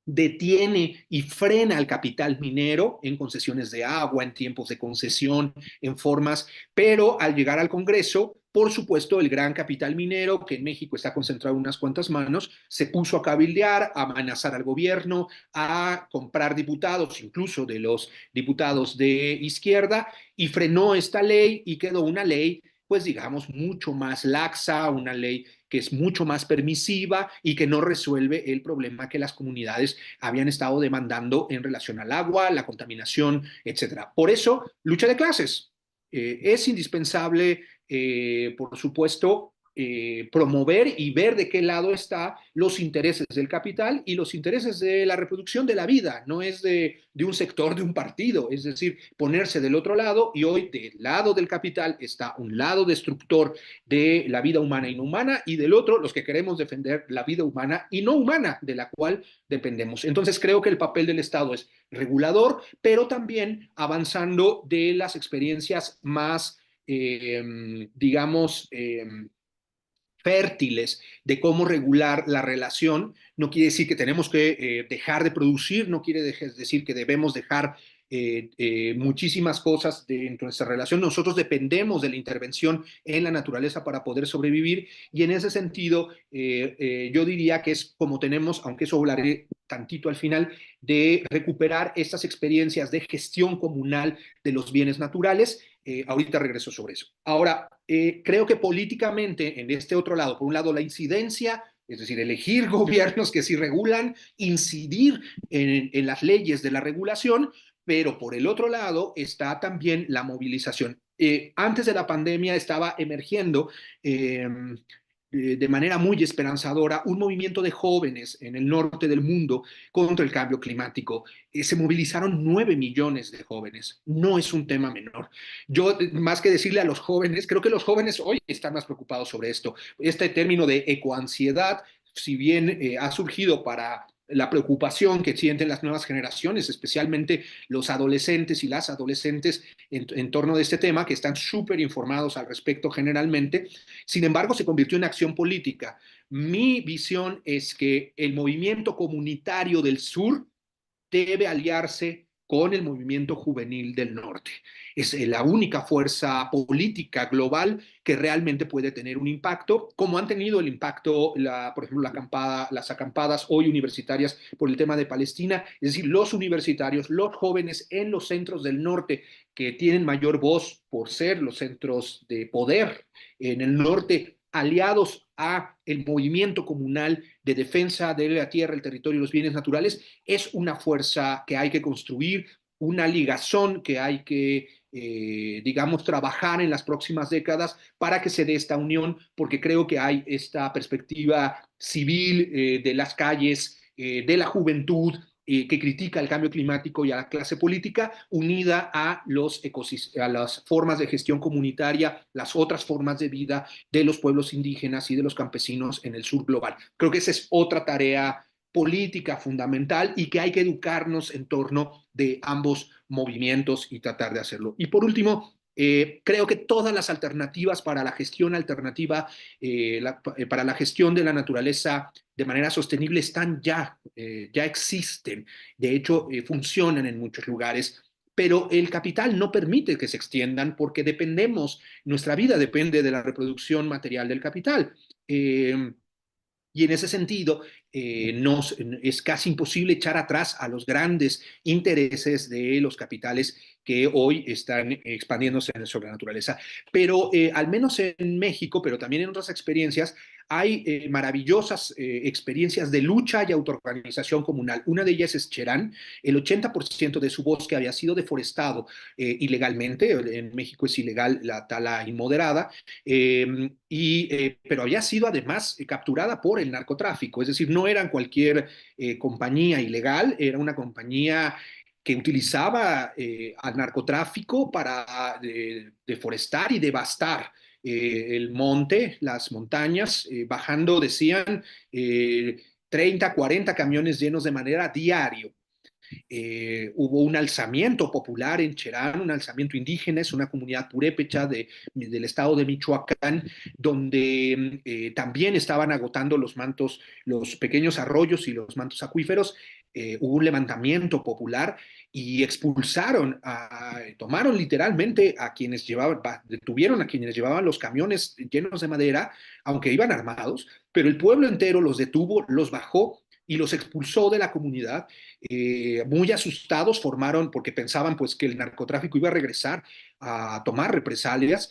detiene y frena al capital minero en concesiones de agua, en tiempos de concesión, en formas, pero al llegar al Congreso, por supuesto, el gran capital minero, que en México está concentrado en unas cuantas manos, se puso a cabildear, a amenazar al gobierno, a comprar diputados, incluso de los diputados de izquierda, y frenó esta ley y quedó una ley, pues digamos, mucho más laxa, una ley que es mucho más permisiva y que no resuelve el problema que las comunidades habían estado demandando en relación al agua, la contaminación, etcétera. Por eso, lucha de clases. Es indispensable, por supuesto, promover y ver de qué lado están los intereses del capital y los intereses de la reproducción de la vida, no es de un sector de un partido, es decir, ponerse del otro lado, y hoy del lado del capital está un lado destructor de la vida humana y no humana, y del otro los que queremos defender la vida humana y no humana, de la cual dependemos. Entonces creo que el papel del Estado es regulador, pero también avanzando de las experiencias más, digamos, fértiles de cómo regular la relación. No quiere decir que tenemos que dejar de producir, no quiere decir que debemos dejar muchísimas cosas de nuestra relación. Nosotros dependemos de la intervención en la naturaleza para poder sobrevivir, y en ese sentido yo diría que es como tenemos, aunque eso hablaré tantito al final, de recuperar estas experiencias de gestión comunal de los bienes naturales. Ahorita regreso sobre eso. Ahora, creo que políticamente, en este otro lado, por un lado la incidencia, es decir, elegir gobiernos que sí regulan, incidir en las leyes de la regulación, pero por el otro lado está también la movilización. Antes de la pandemia estaba emergiendo de manera muy esperanzadora un movimiento de jóvenes en el norte del mundo contra el cambio climático. Se movilizaron 9 millones de jóvenes. No es un tema menor. Yo, más que decirle a los jóvenes, creo que los jóvenes hoy están más preocupados sobre esto. Este término de ecoansiedad, si bien ha surgido para la preocupación que sienten las nuevas generaciones, especialmente los adolescentes y las adolescentes en torno de este tema, que están súper informados al respecto generalmente. Sin embargo, se convirtió en acción política. Mi visión es que el movimiento comunitario del sur debe aliarse con el movimiento juvenil del norte. Es la única fuerza política global que realmente puede tener un impacto, como han tenido el impacto, por ejemplo, las acampadas hoy universitarias por el tema de Palestina, es decir, los universitarios, los jóvenes en los centros del norte que tienen mayor voz por ser los centros de poder en el norte, aliados a el movimiento comunal de defensa de la tierra, el territorio y los bienes naturales, es una fuerza que hay que construir, una ligazón que hay que, digamos, trabajar en las próximas décadas para que se dé esta unión, porque creo que hay esta perspectiva civil de las calles, de la juventud, que critica el cambio climático y a la clase política, unida a las formas de gestión comunitaria, las otras formas de vida de los pueblos indígenas y de los campesinos en el sur global. Creo que esa es otra tarea política fundamental y que hay que educarnos en torno de ambos movimientos y tratar de hacerlo. Y por último, creo que todas las alternativas para la gestión alternativa, para la gestión de la naturaleza de manera sostenible ya existen. De hecho, funcionan en muchos lugares, pero el capital no permite que se extiendan porque nuestra vida depende de la reproducción material del capital. Y en ese sentido, es casi imposible echar atrás a los grandes intereses de los capitales que hoy están expandiéndose sobre la naturaleza. Pero al menos en México, pero también en otras experiencias, hay maravillosas experiencias de lucha y autoorganización comunal. Una de ellas es Cherán. El 80% de su bosque había sido deforestado ilegalmente. En México es ilegal la tala inmoderada, pero había sido además capturada por el narcotráfico. Es decir, no eran cualquier compañía ilegal, era una compañía que utilizaba al narcotráfico para deforestar y devastar el monte, las montañas, bajando, decían, 30, 40 camiones llenos de madera diario. Hubo un alzamiento popular en Cherán, un alzamiento indígena, es una comunidad purépecha del estado de Michoacán, donde también estaban agotando los pequeños arroyos y los mantos acuíferos. Hubo un levantamiento popular y tomaron literalmente a quienes detuvieron a quienes llevaban los camiones llenos de madera, aunque iban armados, pero el pueblo entero los detuvo, los bajó y los expulsó de la comunidad. Muy asustados porque pensaban pues que el narcotráfico iba a regresar a tomar represalias.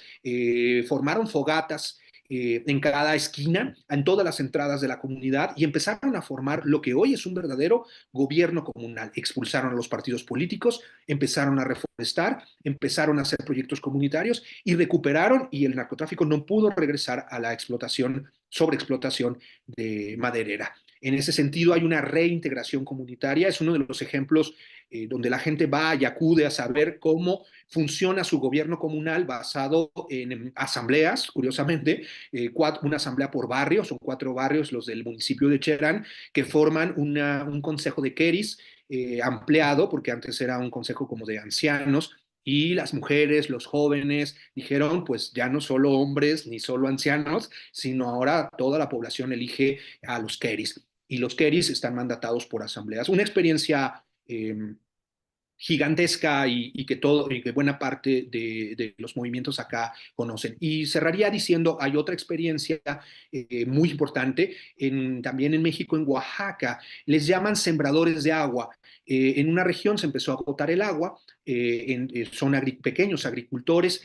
Formaron fogatas en cada esquina, en todas las entradas de la comunidad, y empezaron a formar lo que hoy es un verdadero gobierno comunal. Expulsaron a los partidos políticos, empezaron a reforestar, empezaron a hacer proyectos comunitarios y recuperaron, y el narcotráfico no pudo regresar a la sobreexplotación de maderera. En ese sentido, hay una reintegración comunitaria. Es uno de los ejemplos donde la gente va y acude a saber cómo funciona su gobierno comunal basado en asambleas, curiosamente, una asamblea por barrio, son 4 barrios los del municipio de Cherán, que forman un consejo de queris ampliado, porque antes era un consejo como de ancianos, y las mujeres, los jóvenes dijeron, pues ya no solo hombres ni solo ancianos, sino ahora toda la población elige a los queris. Y los queris están mandatados por asambleas. Una experiencia gigantesca y que buena parte de los movimientos acá conocen. Y cerraría diciendo, hay otra experiencia muy importante también en México, en Oaxaca, les llaman sembradores de agua. En una región se empezó a agotar el agua, son pequeños agricultores,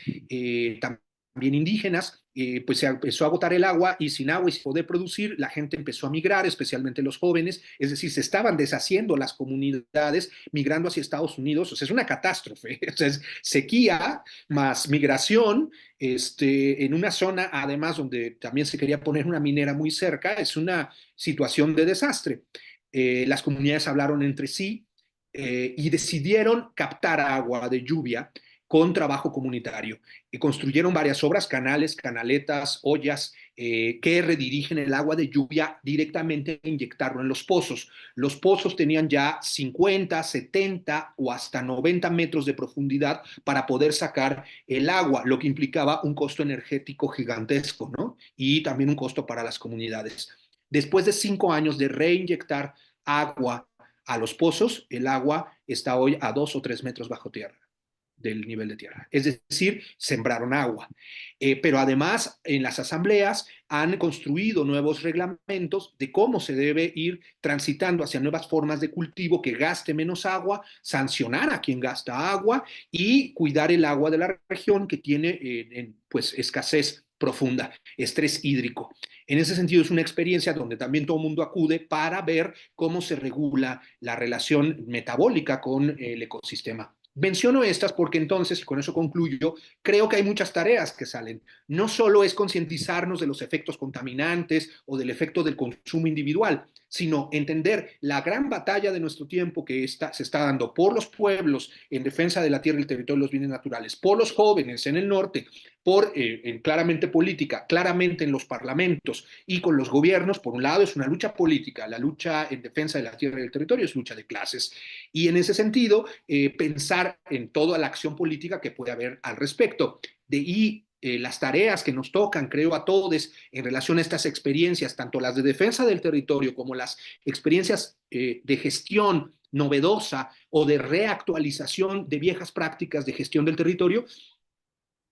también indígenas, pues se empezó a agotar el agua, y sin agua y sin poder producir, la gente empezó a migrar, especialmente los jóvenes. Es decir, se estaban deshaciendo las comunidades, migrando hacia Estados Unidos. O sea, es una catástrofe. O sea, es sequía más migración, en una zona, además, donde también se quería poner una minera muy cerca. Es una situación de desastre. Las comunidades hablaron entre sí y decidieron captar agua de lluvia con trabajo comunitario. Construyeron varias obras, canales, canaletas, ollas, que redirigen el agua de lluvia directamente a inyectarlo en los pozos. Los pozos tenían ya 50, 70 o hasta 90 metros de profundidad para poder sacar el agua, lo que implicaba un costo energético gigantesco, ¿no? Y también un costo para las comunidades. Después de 5 años de reinyectar agua a los pozos, el agua está hoy a 2 o 3 metros bajo tierra del nivel de tierra. Es decir, sembraron agua. Pero además, en las asambleas han construido nuevos reglamentos de cómo se debe ir transitando hacia nuevas formas de cultivo que gaste menos agua, sancionar a quien gasta agua y cuidar el agua de la región que tiene pues escasez profunda, estrés hídrico. En ese sentido, es una experiencia donde también todo el mundo acude para ver cómo se regula la relación metabólica con el ecosistema. Menciono estas porque entonces, y con eso concluyo, creo que hay muchas tareas que salen. No solo es concientizarnos de los efectos contaminantes o del efecto del consumo individual, sino entender la gran batalla de nuestro tiempo que se está dando por los pueblos en defensa de la tierra, el territorio y los bienes naturales, por los jóvenes en el norte, claramente política, claramente en los parlamentos y con los gobiernos. Por un lado es una lucha política, la lucha en defensa de la tierra y el territorio es lucha de clases. Y en ese sentido, pensar en toda la acción política que puede haber al respecto. Y las tareas que nos tocan, creo, a todos en relación a estas experiencias, tanto las de defensa del territorio como las experiencias de gestión novedosa o de reactualización de viejas prácticas de gestión del territorio,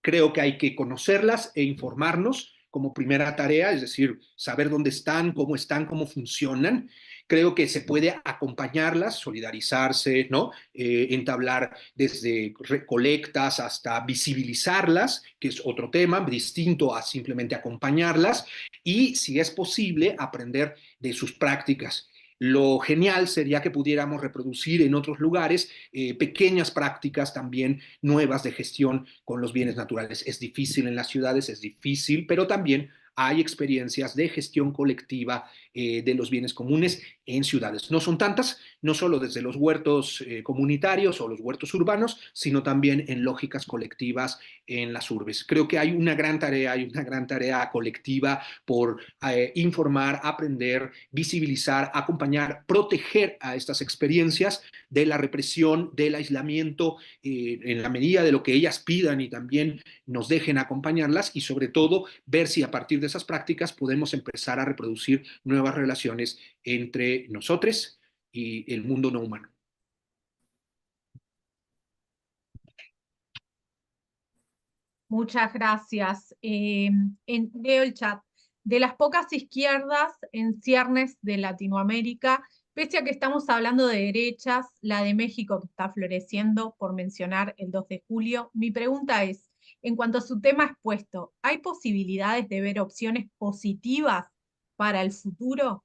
creo que hay que conocerlas e informarnos como primera tarea, es decir, saber dónde están, cómo funcionan. Creo que se puede acompañarlas, solidarizarse, ¿no? Entablar desde recolectas hasta visibilizarlas, que es otro tema distinto a simplemente acompañarlas, y si es posible, aprender de sus prácticas. Lo genial sería que pudiéramos reproducir en otros lugares pequeñas prácticas también nuevas de gestión con los bienes naturales. Es difícil en las ciudades, es difícil, pero también hay experiencias de gestión colectiva de los bienes comunes en ciudades. No son tantas, no solo desde los huertos comunitarios o los huertos urbanos, sino también en lógicas colectivas en las urbes. Creo que hay una gran tarea colectiva por informar, aprender, visibilizar, acompañar, proteger a estas experiencias de la represión, del aislamiento, en la medida de lo que ellas pidan y también nos dejen acompañarlas, y sobre todo ver si a partir de esas prácticas podemos empezar a reproducir nuevas relaciones entre nosotros y el mundo no humano. Muchas gracias. Leo el chat. De las pocas izquierdas en ciernes de Latinoamérica, pese a que estamos hablando de derechas, la de México que está floreciendo, por mencionar el 2 de julio, mi pregunta es, en cuanto a su tema expuesto, ¿hay posibilidades de ver opciones positivas para el futuro?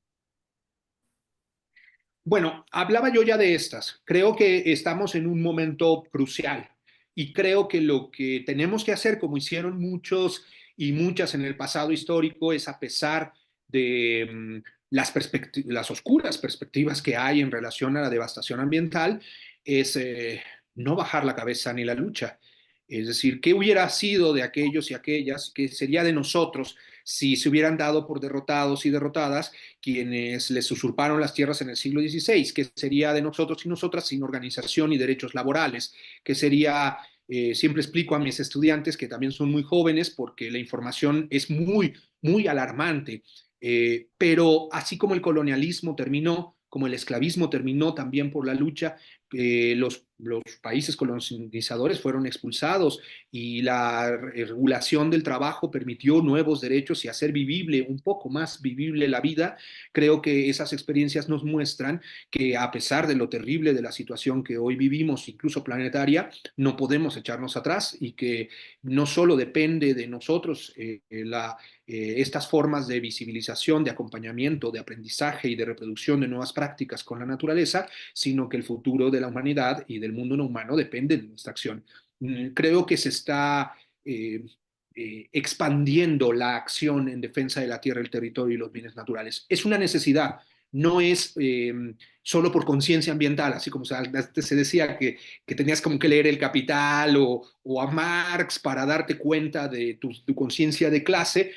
Bueno, hablaba yo ya de estas. Creo que estamos en un momento crucial y creo que lo que tenemos que hacer, como hicieron muchos y muchas en el pasado histórico, es a pesar de las oscuras perspectivas que hay en relación a la devastación ambiental, es no bajar la cabeza ni la lucha. Es decir, ¿qué hubiera sido de aquellos y aquellas? ¿Qué sería de nosotros si se hubieran dado por derrotados y derrotadas quienes les usurparon las tierras en el siglo XVI? ¿Qué sería de nosotros y nosotras sin organización y derechos laborales? ¿Qué sería? Siempre explico a mis estudiantes, que también son muy jóvenes, porque la información es muy, muy alarmante. Pero así como el colonialismo terminó, como el esclavismo terminó también por la lucha, los países colonizadores fueron expulsados y la regulación del trabajo permitió nuevos derechos y hacer vivible, un poco más vivible la vida. Creo que esas experiencias nos muestran que a pesar de lo terrible de la situación que hoy vivimos, incluso planetaria, no podemos echarnos atrás y que no solo depende de nosotros estas formas de visibilización, de acompañamiento, de aprendizaje y de reproducción de nuevas prácticas con la naturaleza, sino que el futuro de la humanidad y del mundo no humano depende de nuestra acción. Creo que se está expandiendo la acción en defensa de la tierra, el territorio y los bienes naturales. Es una necesidad, no es solo por conciencia ambiental, así como se decía que tenías como que leer El Capital o a Marx para darte cuenta de tu conciencia de clase.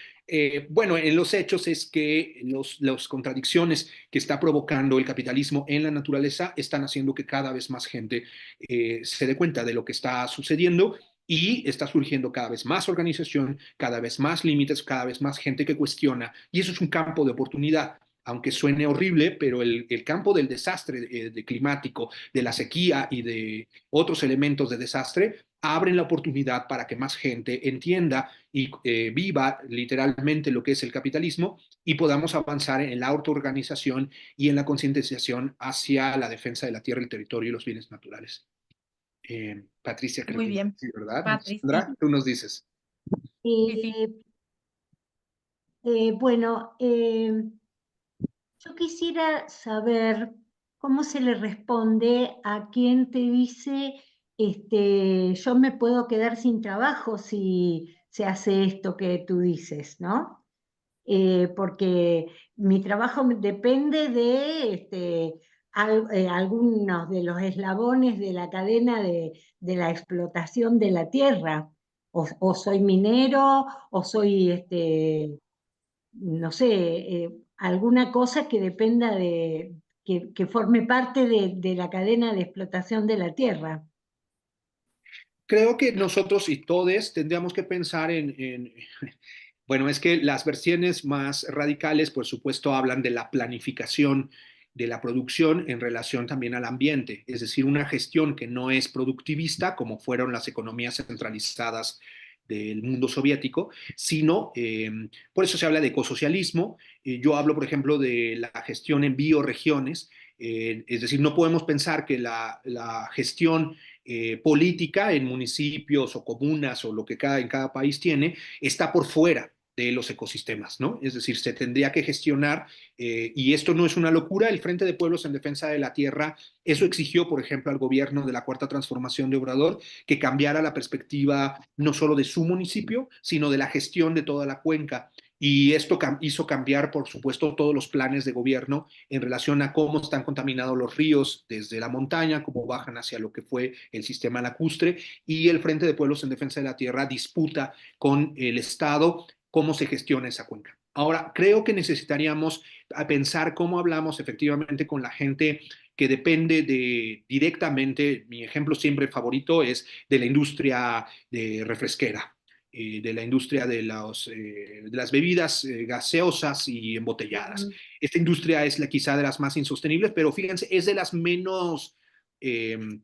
Bueno, en los hechos es que las contradicciones que está provocando el capitalismo en la naturaleza están haciendo que cada vez más gente se dé cuenta de lo que está sucediendo, y está surgiendo cada vez más organización, cada vez más límites, cada vez más gente que cuestiona, y eso es un campo de oportunidad. Aunque suene horrible, pero el campo del desastre climático, de la sequía y de otros elementos de desastre abren la oportunidad para que más gente entienda y viva literalmente lo que es el capitalismo, y podamos avanzar en la autoorganización y en la concientización hacia la defensa de la tierra, el territorio y los bienes naturales. Patricia, creo Muy que bien, sí, ¿verdad? Patricia. Sandra, tú nos dices. Sí, sí. Bueno, yo quisiera saber cómo se le responde a quien te dice, yo me puedo quedar sin trabajo si se hace esto que tú dices, ¿no? Porque mi trabajo depende de algunos de los eslabones de la cadena de la explotación de la tierra. O soy minero, o soy no sé, alguna cosa que dependa que forme parte de la cadena de explotación de la tierra. creo que nosotros y todos tendríamos que pensar bueno, es que las versiones más radicales, por supuesto, hablan de la planificación de la producción en relación también al ambiente, es decir, una gestión que no es productivista, como fueron las economías centralizadas del mundo soviético, sino, por eso se habla de ecosocialismo. Yo hablo, por ejemplo, de la gestión en bioregiones, es decir, no podemos pensar que la gestión política en municipios o comunas o lo que en cada país tiene está por fuera de los ecosistemas, ¿no? Es decir, se tendría que gestionar, y esto no es una locura, el Frente de Pueblos en Defensa de la Tierra, eso exigió, por ejemplo, al gobierno de la Cuarta Transformación de Obrador, que cambiara la perspectiva no solo de su municipio, sino de la gestión de toda la cuenca. Y esto hizo cambiar, por supuesto, todos los planes de gobierno en relación a cómo están contaminados los ríos desde la montaña, cómo bajan hacia lo que fue el sistema lacustre, y el Frente de Pueblos en Defensa de la Tierra disputa con el Estado cómo se gestiona esa cuenca. Ahora, creo que necesitaríamos pensar cómo hablamos efectivamente con la gente que depende directamente, mi ejemplo siempre favorito es de la industria refresquera, de la industria de las bebidas gaseosas y embotelladas. Esta industria es quizá de las más insostenibles, pero fíjense, es de las menos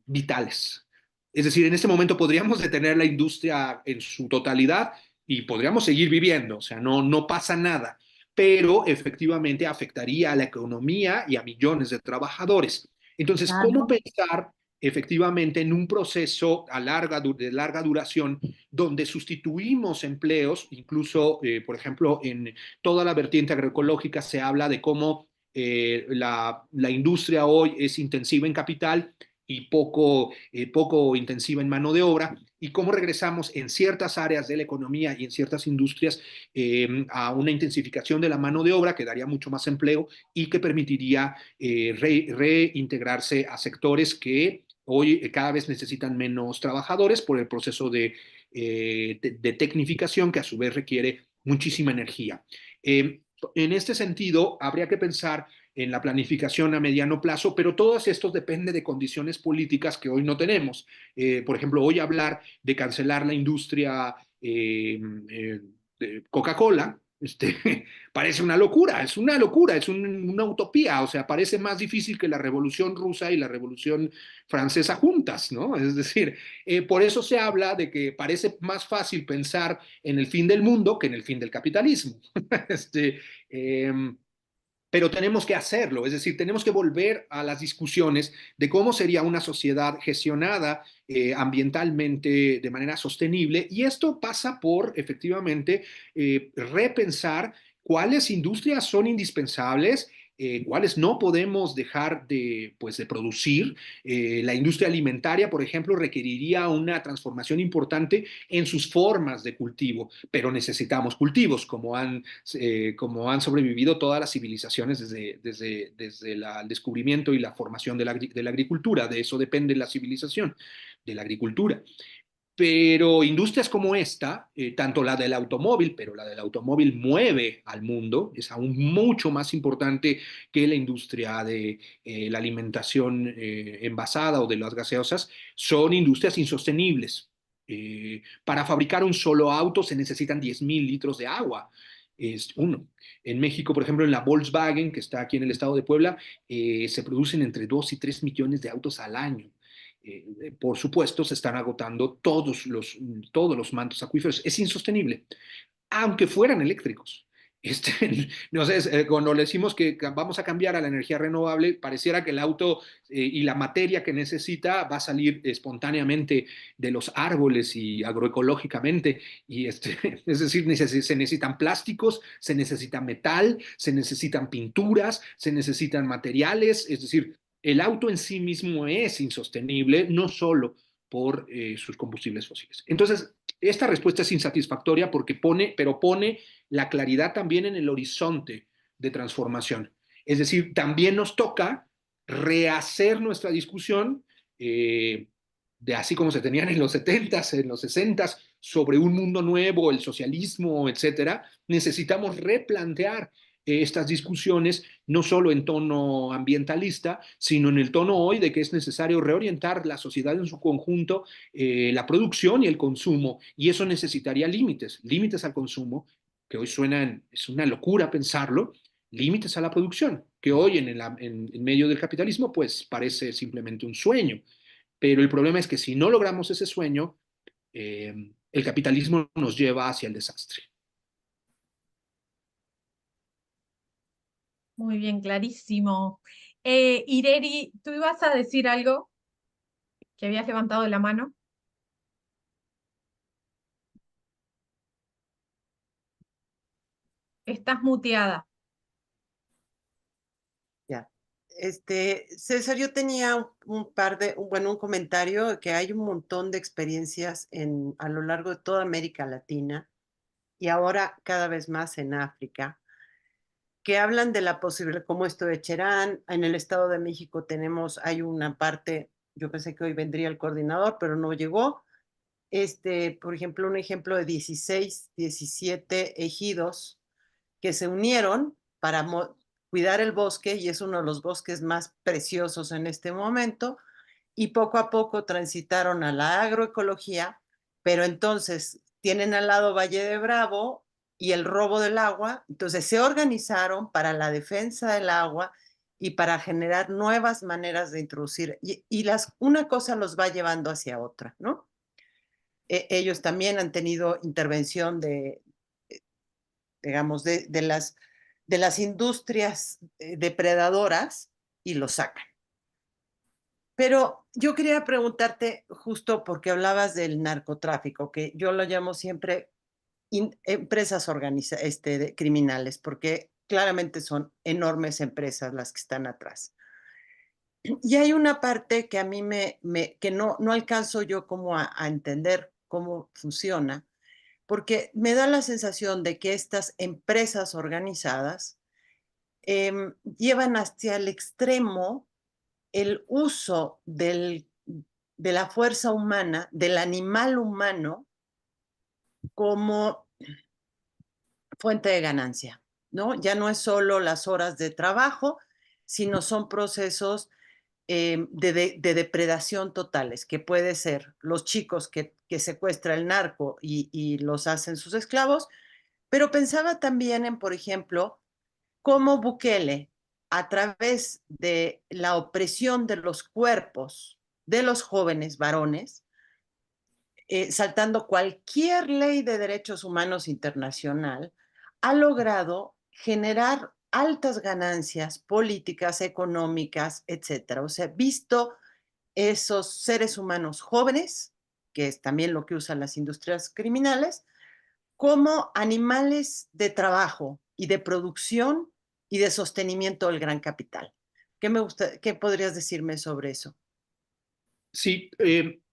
vitales. Es decir, en este momento podríamos detener la industria en su totalidad y podríamos seguir viviendo, o sea, no pasa nada, pero efectivamente afectaría a la economía y a millones de trabajadores. Entonces, ¿cómo pensar efectivamente en un proceso de larga duración donde sustituimos empleos, incluso, por ejemplo, en toda la vertiente agroecológica se habla de cómo la industria hoy es intensiva en capital y poco intensiva en mano de obra, y cómo regresamos en ciertas áreas de la economía y en ciertas industrias a una intensificación de la mano de obra que daría mucho más empleo y que permitiría reintegrarse a sectores que hoy cada vez necesitan menos trabajadores por el proceso de tecnificación que a su vez requiere muchísima energía. En este sentido, habría que pensar en la planificación a mediano plazo, pero todo esto depende de condiciones políticas que hoy no tenemos. Por ejemplo, hoy hablar de cancelar la industria de Coca-Cola, parece una locura, es una utopía, o sea, parece más difícil que la Revolución Rusa y la Revolución Francesa juntas, ¿no? Es decir, por eso se habla de que parece más fácil pensar en el fin del mundo que en el fin del capitalismo. este, eh, pero tenemos que hacerlo, es decir, tenemos que volver a las discusiones de cómo sería una sociedad gestionada ambientalmente de manera sostenible, y esto pasa por efectivamente repensar cuáles industrias son indispensables, cuáles no podemos dejar pues, de producir. La industria alimentaria, por ejemplo, requeriría una transformación importante en sus formas de cultivo, pero necesitamos cultivos, como han sobrevivido todas las civilizaciones desde el descubrimiento y la formación de la agricultura. De eso depende la civilización, de la agricultura. Pero industrias como esta, tanto la del automóvil, pero la del automóvil mueve al mundo, es aún mucho más importante que la industria de la alimentación envasada o de las gaseosas, son industrias insostenibles. Para fabricar un solo auto se necesitan 10.000 litros de agua. Es uno. En México, por ejemplo, en la Volkswagen, que está aquí en el estado de Puebla, se producen entre 2 y 3 millones de autos al año. Por supuesto, se están agotando todos los mantos acuíferos. Es insostenible, aunque fueran eléctricos. No sé, cuando le decimos que vamos a cambiar a la energía renovable, pareciera que el auto y la materia que necesita va a salir espontáneamente de los árboles y agroecológicamente. Y es decir, se necesitan plásticos, se necesita metal, se necesitan pinturas, se necesitan materiales. Es decir, el auto en sí mismo es insostenible, no solo por sus combustibles fósiles. Entonces, esta respuesta es insatisfactoria porque pone la claridad también en el horizonte de transformación. Es decir, también nos toca rehacer nuestra discusión de así como se tenían en los 70s, en los 60s, sobre un mundo nuevo, el socialismo, etcétera. Necesitamos replantear estas discusiones, no solo en tono ambientalista, sino en el tono hoy de que es necesario reorientar la sociedad en su conjunto, la producción y el consumo, y eso necesitaría límites, límites al consumo, que hoy suenan, es una locura pensarlo, límites a la producción, que hoy en medio del capitalismo pues parece simplemente un sueño, pero el problema es que si no logramos ese sueño, el capitalismo nos lleva hacia el desastre. Muy bien, clarísimo. Ireri, ¿tú ibas a decir algo que habías levantado la mano? Estás muteada. Ya. César, yo tenía un par de, bueno, un comentario que hay un montón de experiencias a lo largo de toda América Latina y ahora cada vez más en África, que hablan de la posibilidad, como esto de Cherán, en el Estado de México hay una parte, yo pensé que hoy vendría el coordinador, pero no llegó. Por ejemplo, un ejemplo de 16, 17 ejidos que se unieron para cuidar el bosque, y es uno de los bosques más preciosos en este momento, y poco a poco transitaron a la agroecología, pero entonces tienen al lado Valle de Bravo y el robo del agua, entonces se organizaron para la defensa del agua y para generar nuevas maneras de introducir, y una cosa los va llevando hacia otra, ¿no? Ellos también han tenido intervención digamos, de las industrias depredadoras y lo sacan. Pero yo quería preguntarte, justo porque hablabas del narcotráfico, que yo lo llamo siempre empresas criminales, porque claramente son enormes empresas las que están atrás. Y hay una parte que a mí que no alcanzo yo como a entender cómo funciona, porque me da la sensación de que estas empresas organizadas llevan hacia el extremo el uso de la fuerza humana, del animal humano, como fuente de ganancia, ¿no? Ya no es solo las horas de trabajo, sino son procesos de depredación totales, que puede ser los chicos que secuestra el narco y los hacen sus esclavos, pero pensaba también en, por ejemplo, cómo Bukele, a través de la opresión de los cuerpos de los jóvenes varones, saltando cualquier ley de derechos humanos internacional, ha logrado generar altas ganancias políticas, económicas, etcétera. O sea, visto esos seres humanos jóvenes, que es también lo que usan las industrias criminales, como animales de trabajo y de producción y de sostenimiento del gran capital. ¿Qué podrías decirme sobre eso? Sí,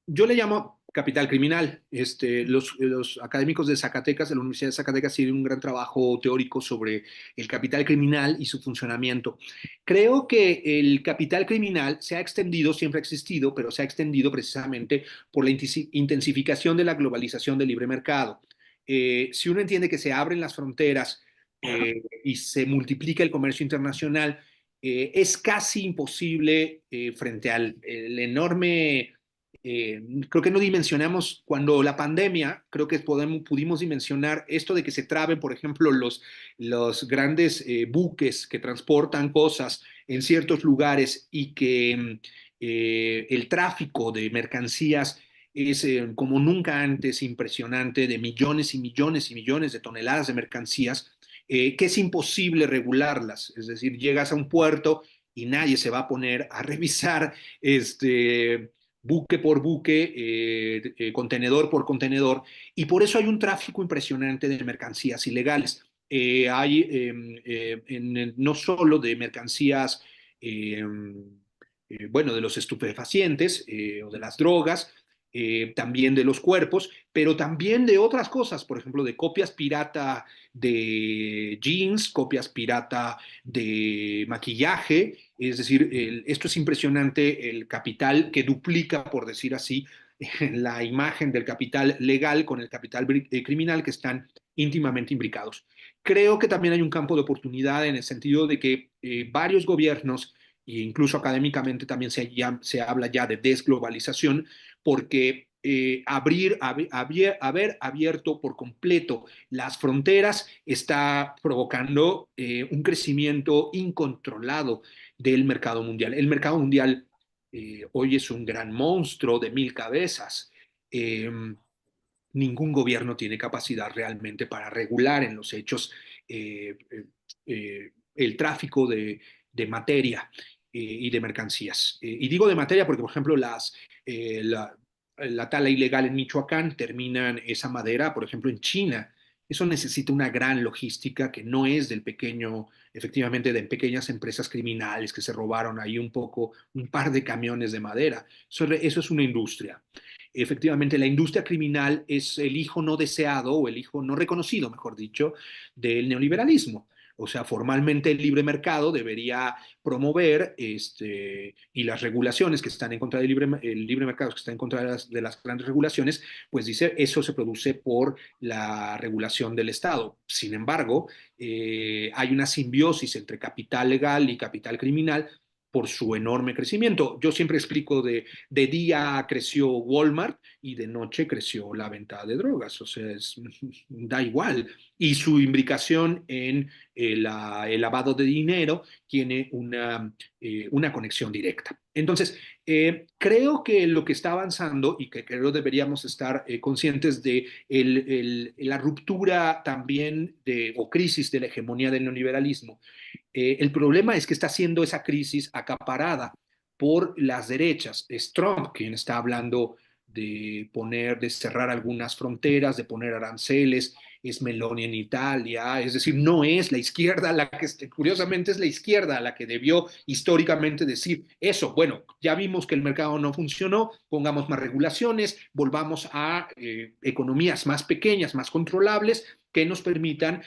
yo le llamo capital criminal. Los académicos de Zacatecas, de la Universidad de Zacatecas, tienen un gran trabajo teórico sobre el capital criminal y su funcionamiento. Creo que el capital criminal se ha extendido, siempre ha existido, pero se ha extendido precisamente por la intensificación de la globalización del libre mercado. Si uno entiende que se abren las fronteras y se multiplica el comercio internacional, es casi imposible frente al el enorme, creo que no dimensionamos, cuando la pandemia, creo que pudimos dimensionar esto de que se traben, por ejemplo, los grandes buques que transportan cosas en ciertos lugares y que el tráfico de mercancías es como nunca antes impresionante, de millones y millones y millones de toneladas de mercancías, que es imposible regularlas. Es decir, llegas a un puerto y nadie se va a poner a revisar buque por buque, contenedor por contenedor, y por eso hay un tráfico impresionante de mercancías ilegales. No solo de mercancías, eh, bueno, de los estupefacientes o de las drogas, también de los cuerpos, pero también de otras cosas, por ejemplo, de copias pirata de jeans, copias pirata de maquillaje. Es decir, esto es impresionante, el capital que duplica, por decir así, la imagen del capital legal con el capital criminal, que están íntimamente imbricados. Creo que también hay un campo de oportunidad en el sentido de que varios gobiernos, e incluso académicamente también se habla ya de desglobalización, porque haber abierto por completo las fronteras está provocando un crecimiento incontrolado del mercado mundial. El mercado mundial hoy es un gran monstruo de 1000 cabezas. Eh, Ningún gobierno tiene capacidad realmente para regular en los hechos el tráfico de materia y de mercancías. Y digo de materia porque, por ejemplo, la tala ilegal en Michoacán terminan esa madera, por ejemplo, en China. Eso necesita una gran logística que no es del pequeño, efectivamente, de pequeñas empresas criminales que se robaron ahí un par de camiones de madera. Eso es una industria. Efectivamente, la industria criminal es el hijo no deseado o el hijo no reconocido, mejor dicho, del neoliberalismo. O sea, formalmente el libre mercado debería promover y las regulaciones que están en contra del el libre mercado, que están en contra de las grandes regulaciones, pues dice eso se produce por la regulación del Estado. Sin embargo, hay una simbiosis entre capital legal y capital criminal por su enorme crecimiento. Yo siempre explico de día creció Walmart y de noche creció la venta de drogas, o sea, da igual. Y su imbricación en el lavado de dinero tiene una conexión directa. Entonces, creo que lo que está avanzando y que creo deberíamos estar conscientes de la ruptura también o crisis de la hegemonía del neoliberalismo. El problema es que está siendo esa crisis acaparada por las derechas. Es Trump quien está hablando de cerrar algunas fronteras, de poner aranceles, es Meloni en Italia, es decir, no es la izquierda la que, curiosamente es la izquierda la que debió históricamente decir eso. Bueno, ya vimos que el mercado no funcionó, pongamos más regulaciones, volvamos a economías más pequeñas, más controlables, que nos permitan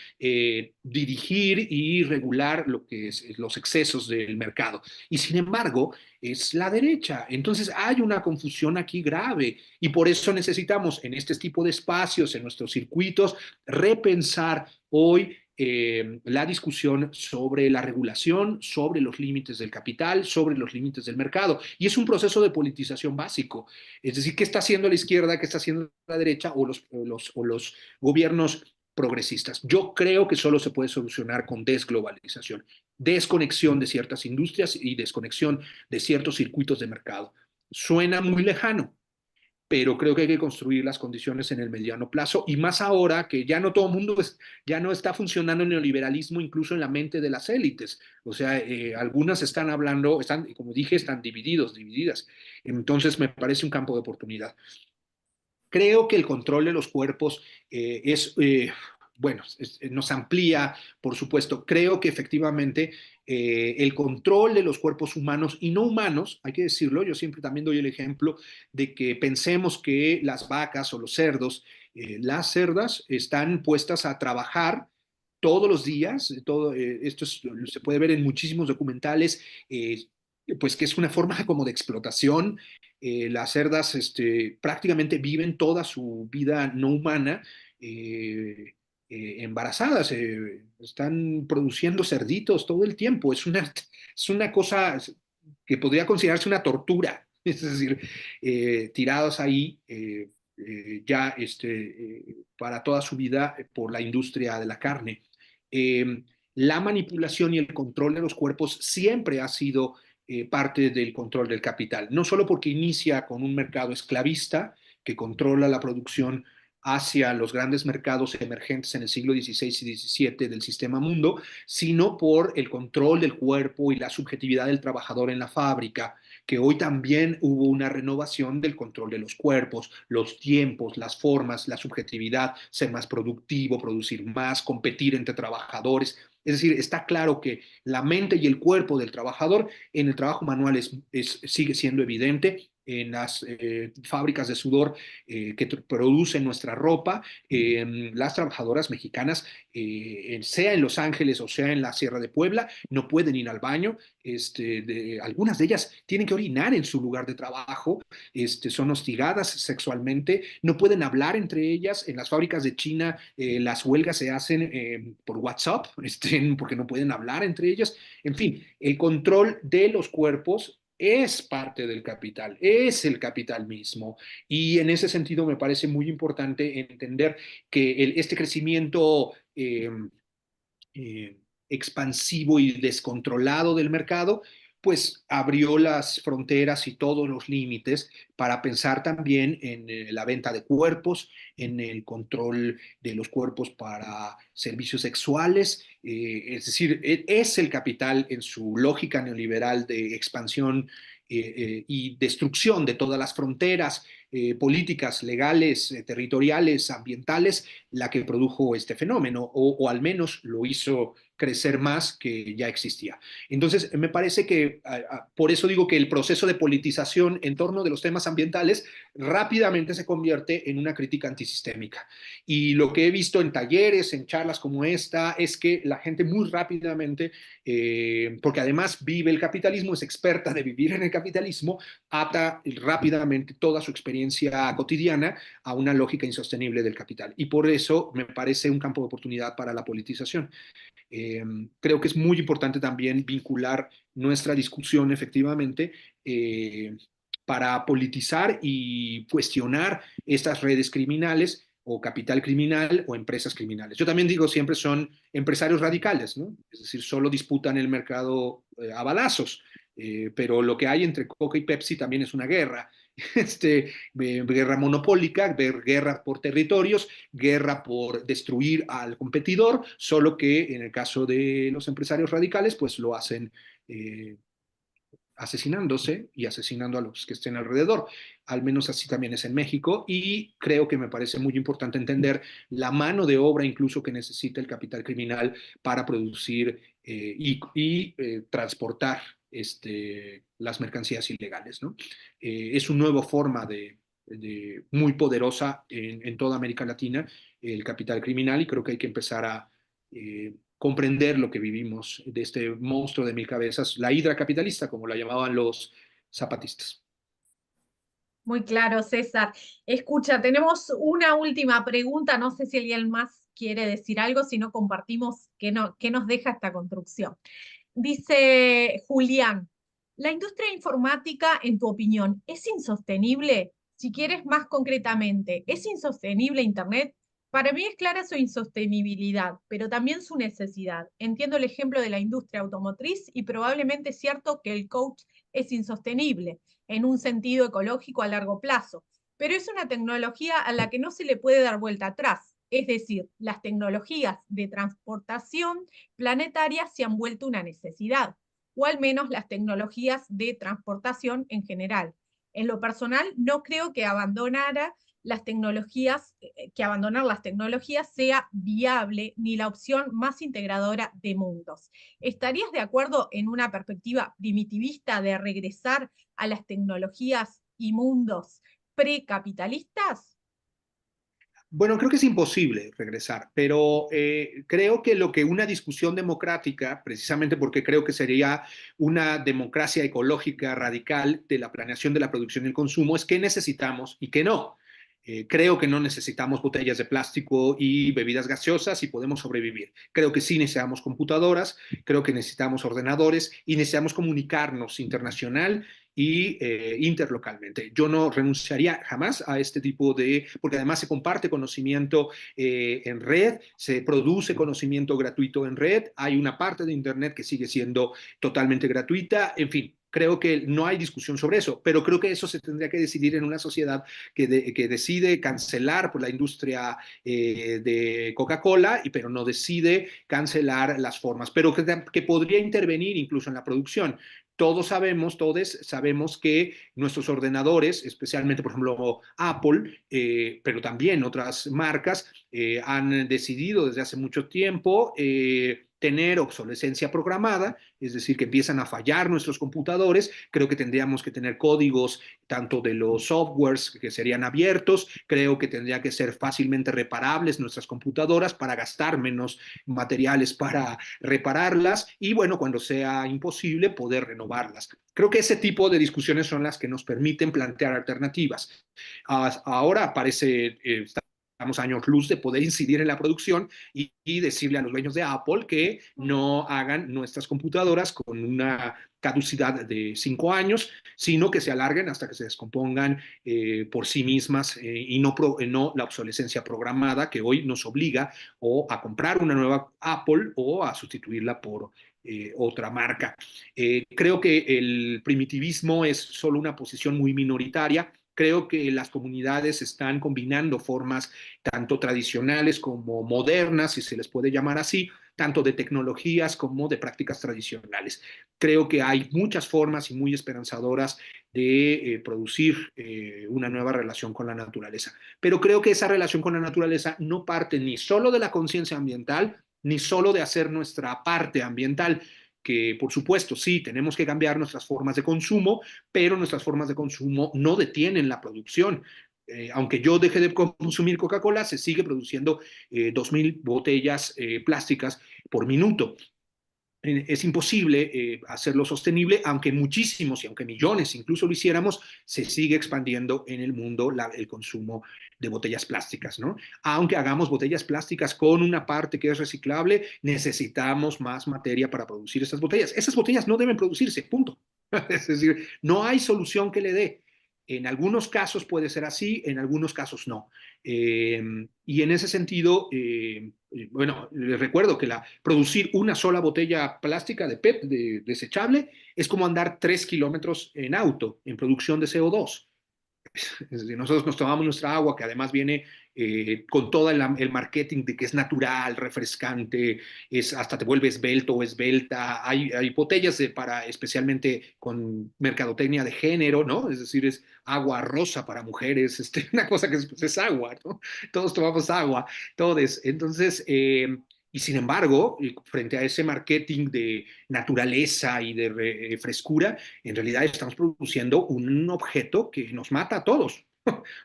dirigir y regular lo que es los excesos del mercado. Y sin embargo, es la derecha. Entonces hay una confusión aquí grave y por eso necesitamos en este tipo de espacios, en nuestros circuitos, repensar hoy la discusión sobre la regulación, sobre los límites del capital, sobre los límites del mercado. Y es un proceso de politización básico. Es decir, ¿qué está haciendo la izquierda, qué está haciendo la derecha o los gobiernos progresistas? Yo creo que solo se puede solucionar con desglobalización, desconexión de ciertas industrias y desconexión de ciertos circuitos de mercado. Suena muy lejano, pero creo que hay que construir las condiciones en el mediano plazo y más ahora que ya no todo el mundo ya no está funcionando el neoliberalismo incluso en la mente de las élites. O sea, algunas están hablando, como dije, están divididas. Entonces me parece un campo de oportunidad. Creo que el control de los cuerpos bueno, nos amplía, por supuesto. Creo que efectivamente el control de los cuerpos humanos y no humanos, hay que decirlo, yo siempre también doy el ejemplo de que pensemos que las vacas o los cerdos, las cerdas están puestas a trabajar todos los días, esto se puede ver en muchísimos documentales, pues que es una forma como de explotación. Las cerdas prácticamente viven toda su vida no humana embarazadas, están produciendo cerditos todo el tiempo. Es una cosa que podría considerarse una tortura, es decir, tirados ahí ya para toda su vida por la industria de la carne. La manipulación y el control de los cuerpos siempre ha sido parte del control del capital, no solo porque inicia con un mercado esclavista que controla la producción hacia los grandes mercados emergentes en el siglo XVI y XVII del sistema mundo, sino por el control del cuerpo y la subjetividad del trabajador en la fábrica, que hoy también hubo una renovación del control de los cuerpos, los tiempos, las formas, la subjetividad, ser más productivo, producir más, competir entre trabajadores. Es decir, está claro que la mente y el cuerpo del trabajador en el trabajo manual sigue siendo evidente en las fábricas de sudor que producen nuestra ropa. Las trabajadoras mexicanas, sea en Los Ángeles o sea en la Sierra de Puebla, no pueden ir al baño. Algunas de ellas tienen que orinar en su lugar de trabajo, son hostigadas sexualmente, no pueden hablar entre ellas. En las fábricas de China las huelgas se hacen por WhatsApp, porque no pueden hablar entre ellas. En fin, el control de los cuerpos es parte del capital, es el capital mismo. Y en ese sentido me parece muy importante entender que este crecimiento eh, expansivo y descontrolado del mercado, pues abrió las fronteras y todos los límites para pensar también en la venta de cuerpos, en el control de los cuerpos para servicios sexuales. Es decir, es el capital en su lógica neoliberal de expansión y destrucción de todas las fronteras políticas, legales, territoriales, ambientales, la que produjo este fenómeno, o al menos lo hizo crecer más que ya existía. Entonces, me parece que, por eso digo que el proceso de politización en torno de los temas ambientales rápidamente se convierte en una crítica antisistémica. Y lo que he visto en talleres, en charlas como esta, es que la gente muy rápidamente, porque además vive el capitalismo, es experta de vivir en el capitalismo, ata rápidamente toda su experiencia cotidiana a una lógica insostenible del capital. Y por eso me parece un campo de oportunidad para la politización. Creo que es muy importante también vincular nuestra discusión efectivamente para politizar y cuestionar estas redes criminales o capital criminal o empresas criminales. Yo también digo, siempre son empresarios radicales, ¿no? Es decir, solo disputan el mercado a balazos, pero lo que hay entre Coca y Pepsi también es una guerra. Guerra monopólica, guerra por territorios, guerra por destruir al competidor, solo que en el caso de los empresarios radicales, pues lo hacen asesinándose y asesinando a los que estén alrededor. Al menos así también es en México, y creo que me parece muy importante entender la mano de obra incluso que necesita el capital criminal para producir transportar las mercancías ilegales, ¿no? Es una nueva forma muy poderosa en toda América Latina, el capital criminal, y creo que hay que empezar a comprender lo que vivimos de este monstruo de mil cabezas, la hidra capitalista, como la llamaban los zapatistas. Muy claro, César. Escucha, tenemos una última pregunta. No sé si alguien más quiere decir algo, si no compartimos qué nos deja esta construcción. Dice Julián, ¿la industria informática, en tu opinión, es insostenible? Si quieres más concretamente, ¿es insostenible Internet? Para mí es clara su insostenibilidad, pero también su necesidad. Entiendo el ejemplo de la industria automotriz y probablemente es cierto que el coach es insostenible en un sentido ecológico a largo plazo, pero es una tecnología a la que no se le puede dar vuelta atrás. Es decir, las tecnologías de transportación planetarias se han vuelto una necesidad, o al menos las tecnologías de transportación en general. En lo personal, no creo que abandonar las tecnologías sea viable ni la opción más integradora de mundos. ¿Estarías de acuerdo en una perspectiva primitivista de regresar a las tecnologías y mundos precapitalistas? Bueno, creo que es imposible regresar, pero creo que lo que una discusión democrática, precisamente porque creo que sería una democracia ecológica radical de la planeación de la producción y el consumo, es qué necesitamos y qué no. Creo que no necesitamos botellas de plástico y bebidas gaseosas y podemos sobrevivir. Creo que sí necesitamos computadoras, creo que necesitamos ordenadores y necesitamos comunicarnos internacional y interlocalmente. Yo no renunciaría jamás a este tipo porque además se comparte conocimiento en red, se produce conocimiento gratuito en red, hay una parte de Internet que sigue siendo totalmente gratuita, en fin. Creo que no hay discusión sobre eso, pero creo que eso se tendría que decidir en una sociedad que decide cancelar por la industria de Coca-Cola, pero no decide cancelar las formas, pero que podría intervenir incluso en la producción. Todos sabemos que nuestros ordenadores, especialmente por ejemplo Apple, pero también otras marcas, han decidido desde hace mucho tiempo tener obsolescencia programada, es decir, que empiezan a fallar nuestros computadores. Creo que tendríamos que tener códigos tanto de los softwares que serían abiertos, creo que tendría que ser fácilmente reparables nuestras computadoras para gastar menos materiales para repararlas y, bueno, cuando sea imposible, poder renovarlas. Creo que ese tipo de discusiones son las que nos permiten plantear alternativas. Ahora parece, estamos a años luz de poder incidir en la producción y decirle a los dueños de Apple que no hagan nuestras computadoras con una caducidad de 5 años, sino que se alarguen hasta que se descompongan por sí mismas y no la obsolescencia programada que hoy nos obliga o a comprar una nueva Apple o a sustituirla por otra marca. Creo que el primitivismo es solo una posición muy minoritaria. Creo que las comunidades están combinando formas tanto tradicionales como modernas, si se les puede llamar así, tanto de tecnologías como de prácticas tradicionales. Creo que hay muchas formas y muy esperanzadoras de producir una nueva relación con la naturaleza. Pero creo que esa relación con la naturaleza no parte ni solo de la conciencia ambiental, ni solo de hacer nuestra parte ambiental, que por supuesto sí, tenemos que cambiar nuestras formas de consumo, pero nuestras formas de consumo no detienen la producción. Aunque yo deje de consumir Coca-Cola, se sigue produciendo 2.000 botellas plásticas por minuto. Es imposible hacerlo sostenible, aunque muchísimos y aunque millones incluso lo hiciéramos, se sigue expandiendo en el mundo el consumo de botellas plásticas, ¿no? Aunque hagamos botellas plásticas con una parte que es reciclable, necesitamos más materia para producir esas botellas. Esas botellas no deben producirse, punto. Es decir, no hay solución que le dé. En algunos casos puede ser así, en algunos casos no. Y en ese sentido, bueno, les recuerdo que producir una sola botella plástica de PET desechable es como andar 3 kilómetros en auto en producción de CO2. Es decir, nosotros nos tomamos nuestra agua, que además viene con todo el marketing de que es natural, refrescante, hasta te vuelve esbelto o esbelta. Hay botellas para especialmente con mercadotecnia de género, ¿no? Es decir, es agua rosa para mujeres, una cosa que es agua, ¿no? Todos tomamos agua, todos. Entonces, y sin embargo, frente a ese marketing de naturaleza y de frescura, en realidad estamos produciendo un objeto que nos mata a todos.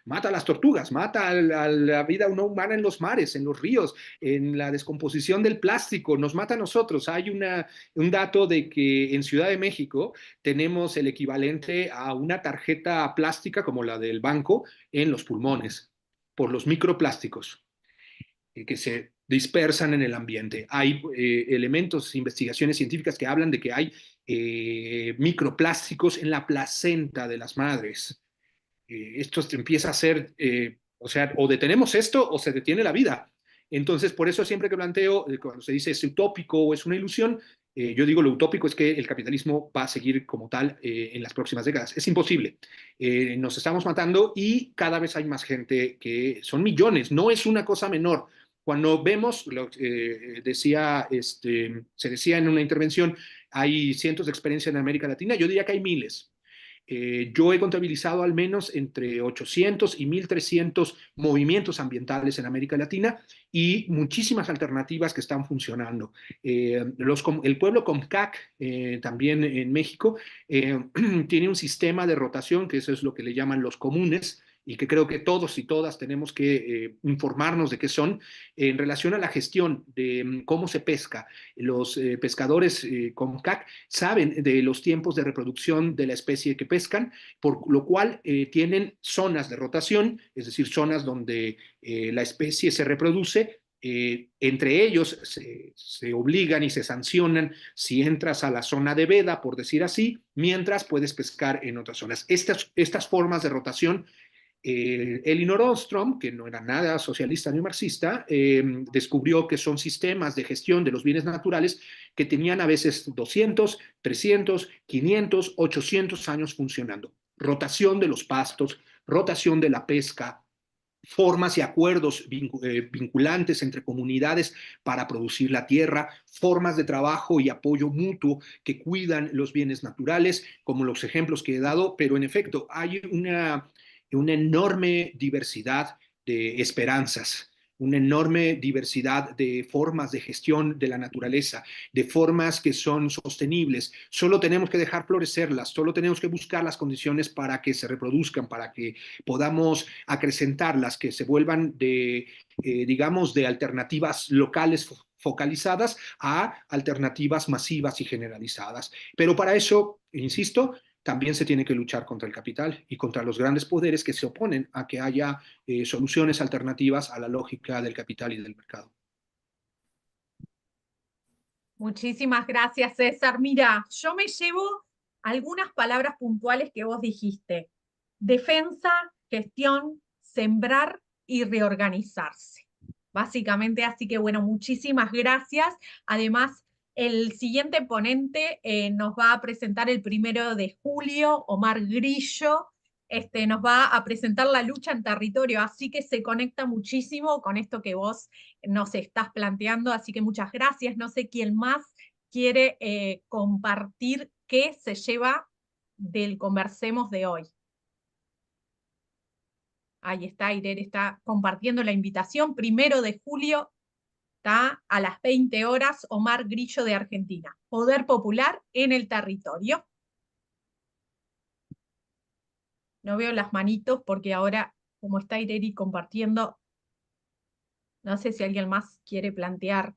Mata a las tortugas, mata a la vida humana en los mares, en los ríos, en la descomposición del plástico, nos mata a nosotros. Hay un dato de que en Ciudad de México tenemos el equivalente a una tarjeta plástica como la del banco en los pulmones, por los microplásticos que se dispersan en el ambiente. Hay elementos, investigaciones científicas que hablan de que hay microplásticos en la placenta de las madres. Esto empieza a ser, o sea, o detenemos esto o se detiene la vida. Entonces, por eso siempre que planteo, cuando se dice es utópico o es una ilusión, yo digo lo utópico es que el capitalismo va a seguir como tal en las próximas décadas. Es imposible. Nos estamos matando y cada vez hay más gente, que son millones, no es una cosa menor. Cuando vemos, se decía en una intervención, hay cientos de experiencias en América Latina, yo diría que hay miles. Yo he contabilizado al menos entre 800 y 1.300 movimientos ambientales en América Latina y muchísimas alternativas que están funcionando. El pueblo Comcac, también en México, tiene un sistema de rotación, que eso es lo que le llaman los comunes, y que creo que todos y todas tenemos que informarnos de qué son, en relación a la gestión de cómo se pesca. Los pescadores Comcac saben de los tiempos de reproducción de la especie que pescan, por lo cual tienen zonas de rotación, es decir, zonas donde la especie se reproduce. Entre ellos se obligan y se sancionan si entras a la zona de veda, por decir así, mientras puedes pescar en otras zonas. Estas formas de rotación, Elinor Ostrom, que no era nada socialista ni marxista, descubrió que son sistemas de gestión de los bienes naturales que tenían a veces 200, 300, 500, 800 años funcionando. Rotación de los pastos, rotación de la pesca, formas y acuerdos vinculantes entre comunidades para producir la tierra, formas de trabajo y apoyo mutuo que cuidan los bienes naturales, como los ejemplos que he dado, pero en efecto hay una enorme diversidad de esperanzas. una enorme diversidad de formas de gestión de la naturaleza, de formas que son sostenibles. Solo tenemos que dejar florecerlas, solo tenemos que buscar las condiciones para que se reproduzcan, para que podamos acrecentarlas, que se vuelvan digamos, de alternativas locales focalizadas a alternativas masivas y generalizadas. Pero para eso, insisto, también se tiene que luchar contra el capital y contra los grandes poderes que se oponen a que haya soluciones alternativas a la lógica del capital y del mercado. Muchísimas gracias, César. Mira, yo me llevo algunas palabras puntuales que vos dijiste. Defensa, gestión, sembrar y reorganizarse. Básicamente, así que bueno, muchísimas gracias. Además, el siguiente ponente nos va a presentar el 1 de julio, Omar Grillo, nos va a presentar la lucha en territorio, así que se conecta muchísimo con esto que vos nos estás planteando, así que muchas gracias. No sé quién más quiere compartir qué se lleva del Conversemos de hoy. Ahí está, Irene está compartiendo la invitación. 1 de julio, está a las 20 horas, Omar Grillo de Argentina. Poder popular en el territorio. No veo las manitos porque ahora, como está Irene compartiendo, no sé si alguien más quiere plantear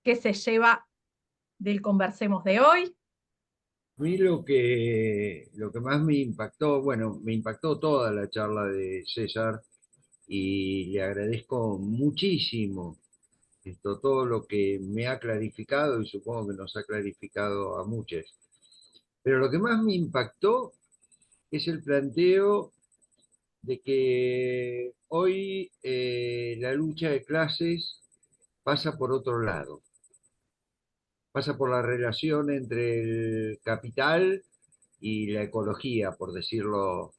qué se lleva del Conversemos de hoy. A mí lo que más me impactó, bueno, me impactó toda la charla de César y le agradezco muchísimo todo lo que me ha clarificado y supongo que nos ha clarificado a muchos. Pero lo que más me impactó es el planteo de que hoy la lucha de clases pasa por otro lado, pasa por la relación entre el capital y la ecología, por decirlo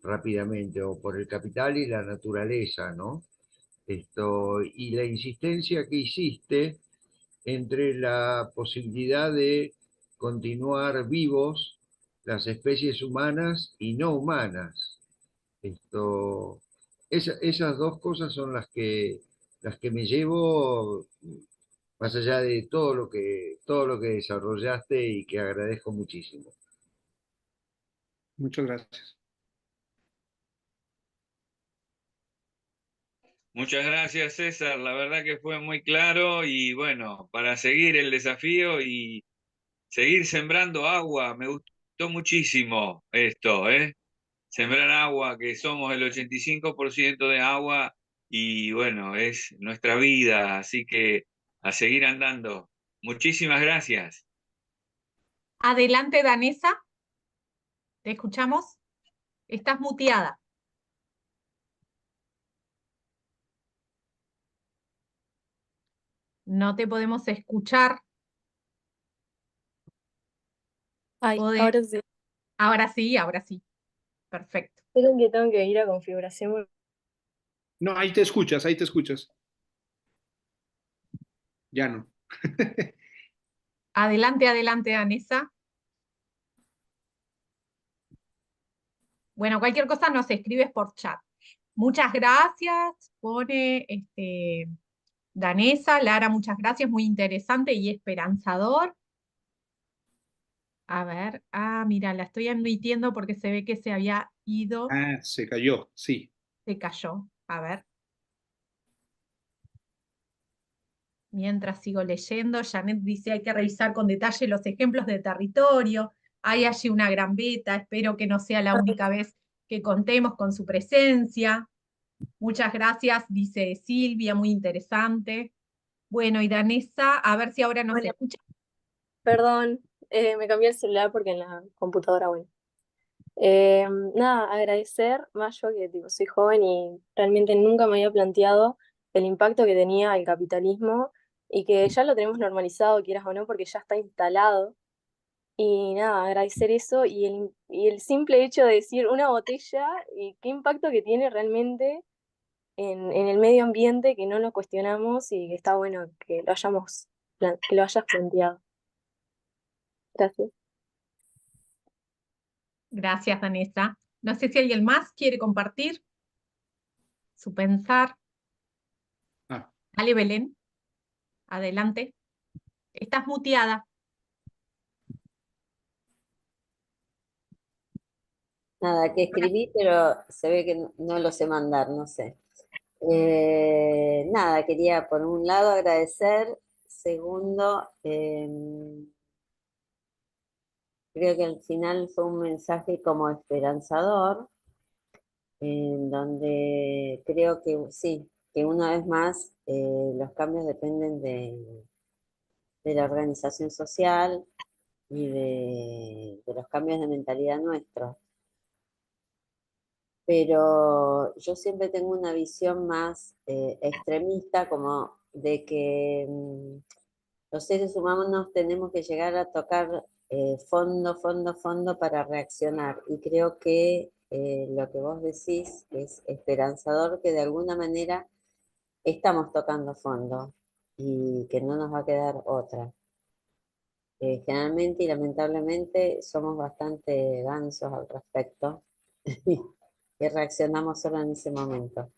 rápidamente, o por el capital y la naturaleza, ¿no? Y la insistencia que hiciste entre la posibilidad de continuar vivos las especies humanas y no humanas. Esas dos cosas son las que me llevo, más allá de todo lo que desarrollaste y que agradezco muchísimo. Muchas gracias. Muchas gracias, César. La verdad que fue muy claro y bueno, para seguir el desafío y seguir sembrando agua, me gustó muchísimo esto, ¿eh? Sembrar agua, que somos el 85% de agua y bueno, es nuestra vida, así que a seguir andando. Muchísimas gracias. Adelante, Danesa. ¿Te escuchamos? Estás muteada. No te podemos escuchar. Ay, ahora sí. Ahora sí, ahora sí. Perfecto. Creo que tengo que ir a configuración. No, ahí te escuchas, ahí te escuchas. Ya no. Adelante, adelante, Danesa. Bueno, cualquier cosa nos escribes por chat. Muchas gracias, pone Danesa. Lara, muchas gracias, muy interesante y esperanzador. A ver, mira, la estoy admitiendo porque se ve que se había ido. Ah, se cayó, sí. Se cayó. A ver. Mientras sigo leyendo, Janet dice hay que revisar con detalle los ejemplos de territorio. Hay allí una gran beta, espero que no sea la única vez que contemos con su presencia. Muchas gracias, dice Silvia, muy interesante. Bueno, y Danesa, a ver si ahora nos escucha. Perdón, me cambié el celular porque en la computadora, bueno. Nada, agradecer, más yo que tipo, soy joven y realmente nunca me había planteado el impacto que tenía el capitalismo y que ya lo tenemos normalizado, quieras o no, porque ya está instalado. Y nada, agradecer eso y el simple hecho de decir una botella y qué impacto que tiene realmente en el medio ambiente, que no lo cuestionamos y que está bueno que lo que lo hayas planteado. Gracias. Gracias, Danesa. No sé si alguien más quiere compartir su pensar. Dale, Belén, adelante. Estás muteada. Nada, que escribí, pero se ve que no lo sé mandar, no sé. Nada, quería por un lado agradecer, segundo, creo que al final fue un mensaje como esperanzador, en donde creo que sí, que una vez más los cambios dependen de la organización social y de los cambios de mentalidad nuestros. Pero yo siempre tengo una visión más extremista, como de que los seres humanos tenemos que llegar a tocar fondo para reaccionar. Y creo que lo que vos decís es esperanzador, que de alguna manera estamos tocando fondo y que no nos va a quedar otra. Generalmente y lamentablemente somos bastante gansos al respecto y reaccionamos solo en ese momento.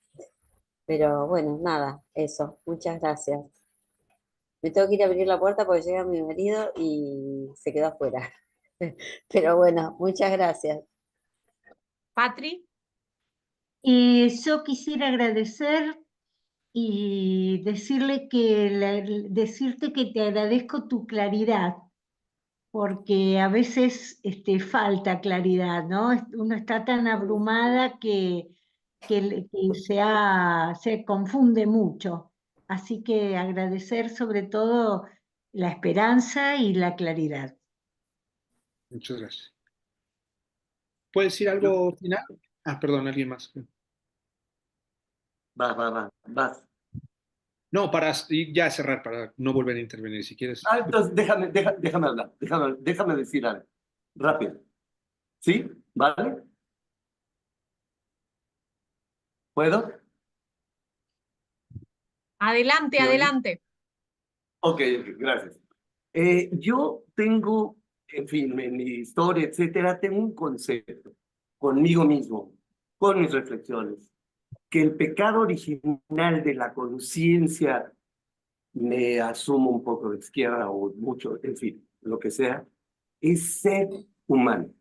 Pero bueno, nada, eso. Muchas gracias. Me tengo que ir a abrir la puerta porque llega mi marido y se quedó afuera. Pero bueno, muchas gracias. Patri, Yo quisiera agradecer y decirte que te agradezco tu claridad, porque a veces falta claridad, ¿no? Uno está tan abrumada que se confunde mucho. Así que agradecer sobre todo la esperanza y la claridad. Muchas gracias. ¿Puedes decir algo final? Ah, perdón, alguien más. Vas. No, para ya cerrar, para no volver a intervenir, si quieres. Entonces déjame hablar, déjame decir algo. Rápido. ¿Sí? ¿Vale? ¿Puedo? adelante, ¿Me oyes? adelante. Ok, gracias. Yo tengo, en fin, en mi historia, etcétera, tengo un concepto conmigo mismo, con mis reflexiones, que el pecado original de la conciencia, me asumo un poco de izquierda o mucho, en fin, lo que sea, es ser humano.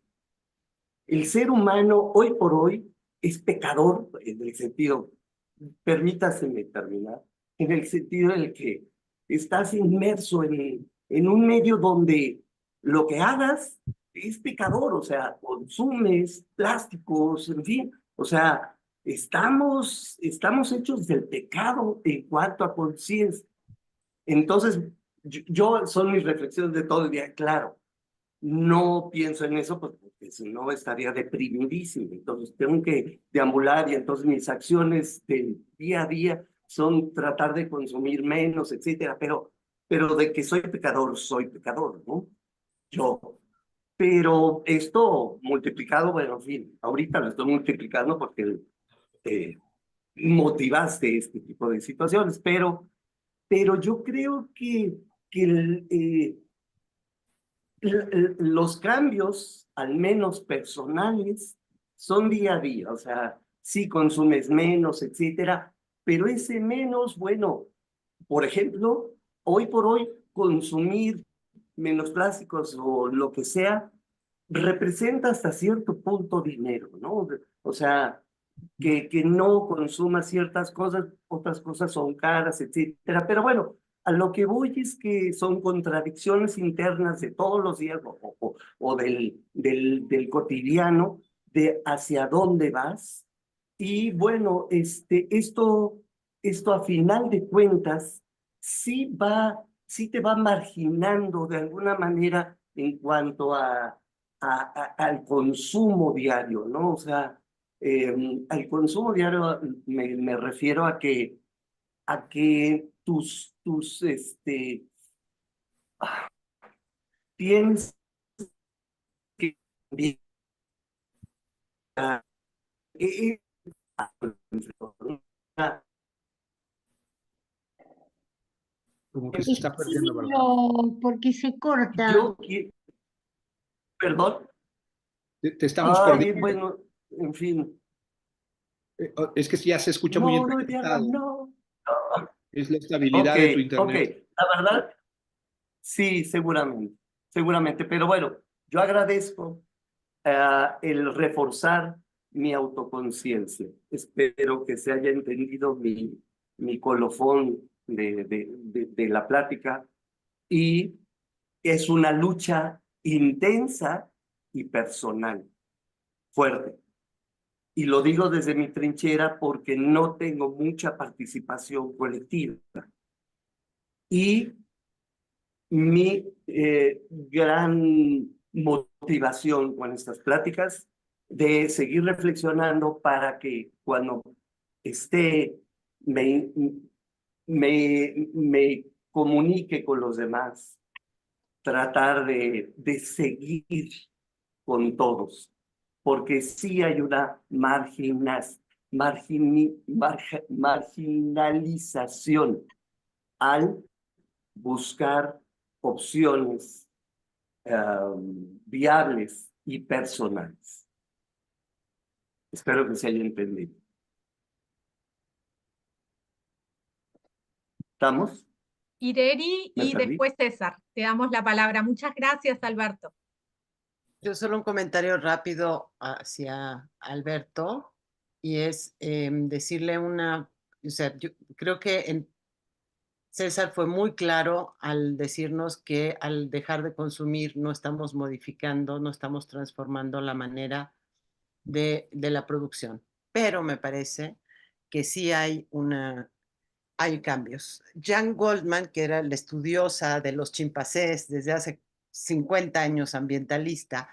El ser humano hoy por hoy es pecador en el sentido, permítaseme terminar, en el sentido en el que estás inmerso en un medio donde lo que hagas es pecador, o sea, consumes plásticos, en fin, o sea, estamos hechos del pecado en cuanto a conciencia. Entonces, son mis reflexiones de todo el día, claro. No pienso en eso, pues, porque si no estaría deprimidísimo. Entonces tengo que deambular y entonces mis acciones del día a día son tratar de consumir menos, etcétera. Pero de que soy pecador, ¿no? Yo. Pero esto multiplicado, bueno, en fin, ahorita lo estoy multiplicando porque motivaste este tipo de situaciones, pero yo creo que los cambios, al menos personales, son día a día. O sea, sí consumes menos, etcétera, pero ese menos, bueno, por ejemplo, hoy por hoy, consumir menos plásticos o lo que sea, representa hasta cierto punto dinero, ¿no? O sea, que no consuma ciertas cosas, otras cosas son caras, etcétera. Pero bueno, a lo que voy es que son contradicciones internas de todos los días o del cotidiano, de hacia dónde vas. Y bueno, esto a final de cuentas sí te va marginando de alguna manera en cuanto al consumo diario, ¿no? O sea, al consumo diario me refiero a que tienes que cambiar. Eh, Como que se está perdiendo, ¿verdad? Porque se corta. Perdón. Te estamos perdiendo. Bueno, en fin. Es que ya se escucha muy entrecortado. No. Es la estabilidad de tu internet. La verdad, sí, seguramente, pero bueno, yo agradezco el reforzar mi autoconciencia. Espero que se haya entendido mi colofón de la plática y es una lucha intensa y personal, fuerte. Y lo digo desde mi trinchera porque no tengo mucha participación colectiva. Y mi gran motivación con estas pláticas de seguir reflexionando para que cuando esté, me comunique con los demás, tratar de seguir con todos, porque sí hay una marginalización al buscar opciones viables y personales. Espero que se haya entendido. ¿Estamos? Ireri ¿Me y perdí? después César. Te damos la palabra. Muchas gracias, Alberto. Yo solo un comentario rápido hacia Alberto y es decirle o sea, yo creo que César fue muy claro al decirnos que al dejar de consumir no estamos modificando, no estamos transformando la manera de la producción, pero me parece que sí hay cambios. Jan Goldman, que era la estudiosa de los chimpancés desde hace 50 años, ambientalista,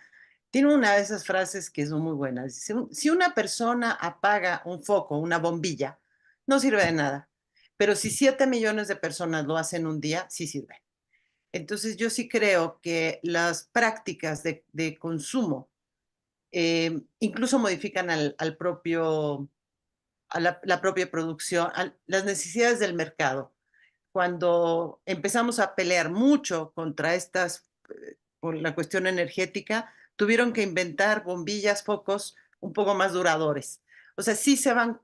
tiene una de esas frases que son muy buenas. Dice, si una persona apaga un foco, una bombilla, no sirve de nada. Pero si 7 millones de personas lo hacen un día, sí sirve. Entonces yo sí creo que las prácticas de consumo incluso modifican la propia producción, las necesidades del mercado. Cuando empezamos a pelear mucho contra por la cuestión energética, tuvieron que inventar bombillas, focos un poco más duradores. O sea, sí se van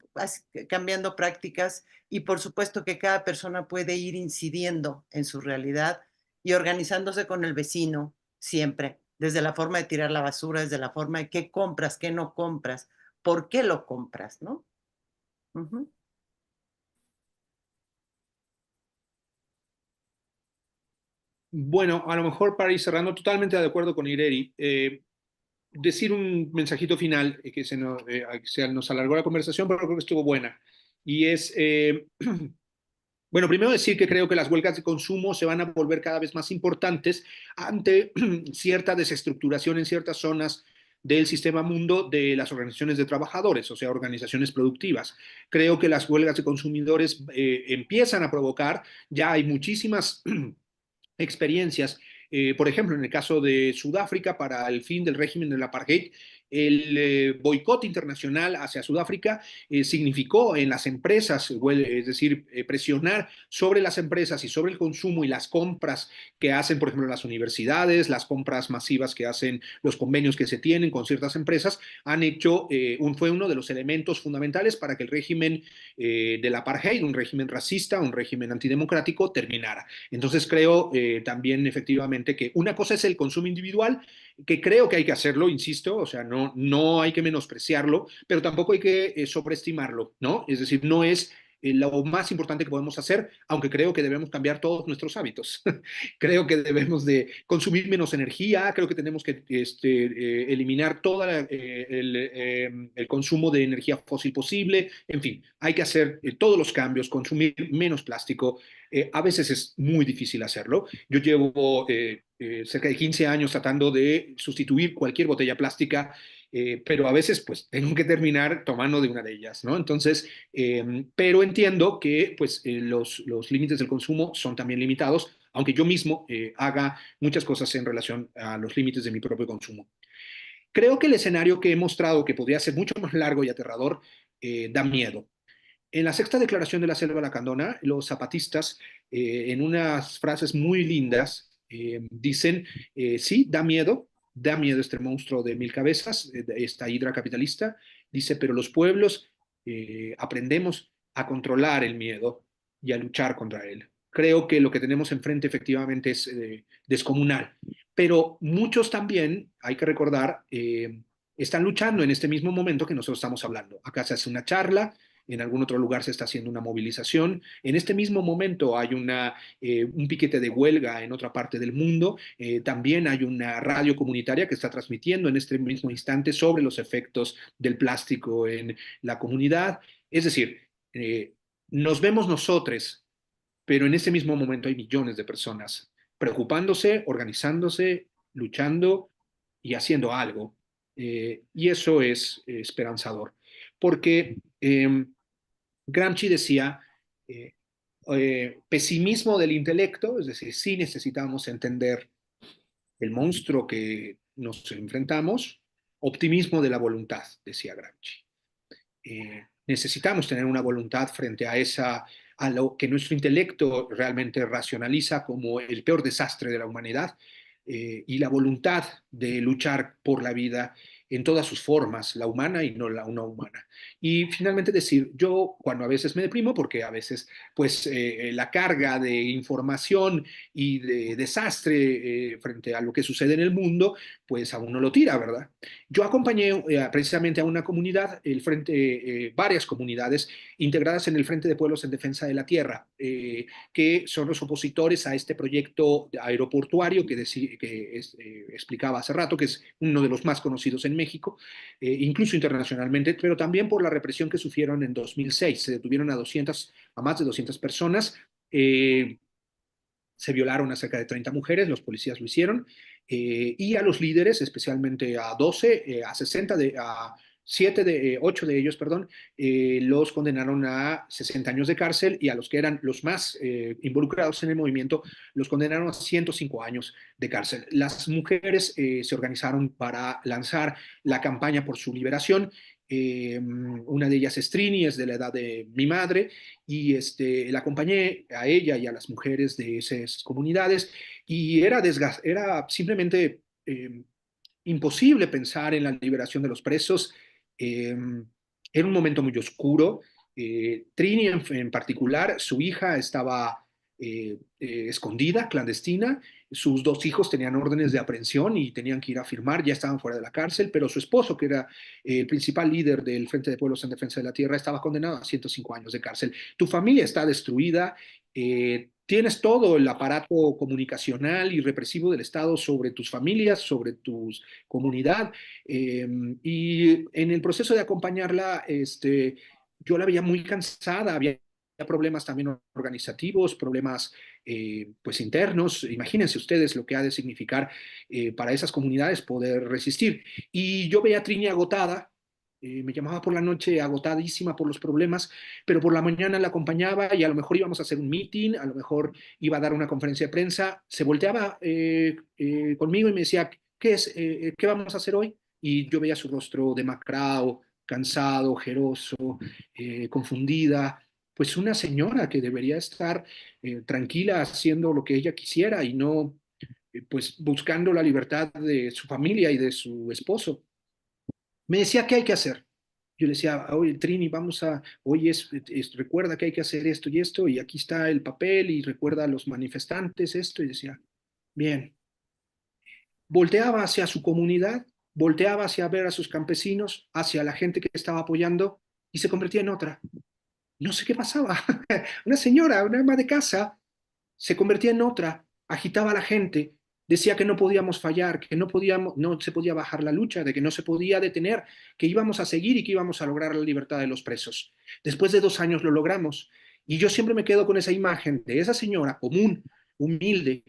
cambiando prácticas y por supuesto que cada persona puede ir incidiendo en su realidad y organizándose con el vecino siempre, desde la forma de tirar la basura, desde la forma de qué compras, qué no compras, por qué lo compras, ¿no? Uh-huh. Bueno, a lo mejor para ir cerrando, totalmente de acuerdo con Ireri, decir un mensajito final, que se nos alargó la conversación, pero creo que estuvo buena. Y es, bueno, primero decir que creo que las huelgas de consumo se van a volver cada vez más importantes ante cierta desestructuración en ciertas zonas del sistema mundo de las organizaciones de trabajadores, o sea, organizaciones productivas. Creo que las huelgas de consumidores empiezan a provocar, ya hay muchísimas experiencias. Por ejemplo, en el caso de Sudáfrica, para el fin del régimen del apartheid, el boicot internacional hacia Sudáfrica significó en las empresas, es decir, presionar sobre las empresas y sobre el consumo y las compras que hacen, por ejemplo, las universidades, las compras masivas que hacen, los convenios que se tienen con ciertas empresas, han hecho, fue uno de los elementos fundamentales para que el régimen del apartheid, un régimen racista, un régimen antidemocrático, terminara. Entonces creo también efectivamente que una cosa es el consumo individual, que creo que hay que hacerlo, insisto, o sea, no hay que menospreciarlo, pero tampoco hay que sobreestimarlo, ¿no? Es decir, no es lo más importante que podemos hacer, aunque creo que debemos cambiar todos nuestros hábitos. Creo que debemos de consumir menos energía, creo que tenemos que eliminar todo el consumo de energía fósil posible, en fin, hay que hacer todos los cambios, consumir menos plástico. A veces es muy difícil hacerlo. Yo llevo cerca de 15 años tratando de sustituir cualquier botella plástica, pero a veces pues tengo que terminar tomando de una de ellas, ¿no? Entonces, pero entiendo que pues los límites del consumo son también limitados, aunque yo mismo haga muchas cosas en relación a los límites de mi propio consumo. Creo que el escenario que he mostrado, que podría ser mucho más largo y aterrador, da miedo. En la sexta declaración de la Selva Lacandona, los zapatistas, en unas frases muy lindas, dicen, sí, da miedo este monstruo de 1000 cabezas, esta hidra capitalista, dice, pero los pueblos aprendemos a controlar el miedo y a luchar contra él. Creo que lo que tenemos enfrente efectivamente es descomunal, pero muchos también, hay que recordar, están luchando en este mismo momento que nosotros estamos hablando. Acá se hace una charla, en algún otro lugar se está haciendo una movilización. En este mismo momento hay un piquete de huelga en otra parte del mundo. También hay una radio comunitaria que está transmitiendo en este mismo instante sobre los efectos del plástico en la comunidad. Es decir, nos vemos nosotros, pero en ese mismo momento hay millones de personas preocupándose, organizándose, luchando y haciendo algo. Y eso es esperanzador, porque Gramsci decía, pesimismo del intelecto, es decir, sí necesitamos entender el monstruo que nos enfrentamos, optimismo de la voluntad, decía Gramsci. Necesitamos tener una voluntad frente a lo que nuestro intelecto realmente racionaliza como el peor desastre de la humanidad, y la voluntad de luchar por la vida en todas sus formas, la humana y no la no humana. Y finalmente decir, yo cuando a veces me deprimo, porque a veces pues la carga de información y de desastre frente a lo que sucede en el mundo, pues a uno lo tira, ¿verdad? Yo acompañé precisamente a una comunidad, varias comunidades integradas en el Frente de Pueblos en Defensa de la Tierra, que son los opositores a este proyecto aeroportuario que explicaba hace rato, que es uno de los más conocidos en México, incluso internacionalmente, pero también por la represión que sufrieron en 2006. Se detuvieron a más de 200 personas. Se violaron a cerca de 30 mujeres, los policías lo hicieron, y a los líderes, especialmente a 12, a 60, a 8 de ellos, perdón, los condenaron a 60 años de cárcel, y a los que eran los más involucrados en el movimiento los condenaron a 105 años de cárcel. Las mujeres se organizaron para lanzar la campaña por su liberación. Una de ellas es Trini, es de la edad de mi madre, y la acompañé a ella y a las mujeres de esas comunidades, y era simplemente imposible pensar en la liberación de los presos. Era un momento muy oscuro. Trini en particular, su hija estaba escondida, clandestina. Sus 2 hijos tenían órdenes de aprehensión y tenían que ir a firmar, ya estaban fuera de la cárcel, pero su esposo, que era el principal líder del Frente de Pueblos en Defensa de la Tierra, estaba condenado a 105 años de cárcel. Tu familia está destruida, tienes todo el aparato comunicacional y represivo del Estado sobre tus familias, sobre tu comunidad, y en el proceso de acompañarla, yo la veía muy cansada, había problemas también organizativos, problemas pues internos. Imagínense ustedes lo que ha de significar para esas comunidades poder resistir. Y yo veía a Trini agotada, me llamaba por la noche agotadísima por los problemas, pero por la mañana la acompañaba y a lo mejor íbamos a hacer un meeting, a lo mejor iba a dar una conferencia de prensa, se volteaba conmigo y me decía, ¿qué vamos a hacer hoy? Y yo veía su rostro demacrado, cansado, ojeroso, confundida, pues una señora que debería estar tranquila haciendo lo que ella quisiera y no pues buscando la libertad de su familia y de su esposo. Me decía, ¿qué hay que hacer? Yo le decía, oye, Trini, oye, recuerda que hay que hacer esto y aquí está el papel, y recuerda a los manifestantes, esto, y decía, bien. Volteaba hacia su comunidad, volteaba hacia ver a sus campesinos, hacia la gente que estaba apoyando, y se convertía en otra. No sé qué pasaba. Una señora, una ama de casa, se convertía en otra, agitaba a la gente, decía que no podíamos fallar, que no se podía bajar la lucha, de que no se podía detener, que íbamos a seguir y que íbamos a lograr la libertad de los presos. Después de 2 años lo logramos. Y yo siempre me quedo con esa imagen de esa señora común, humilde,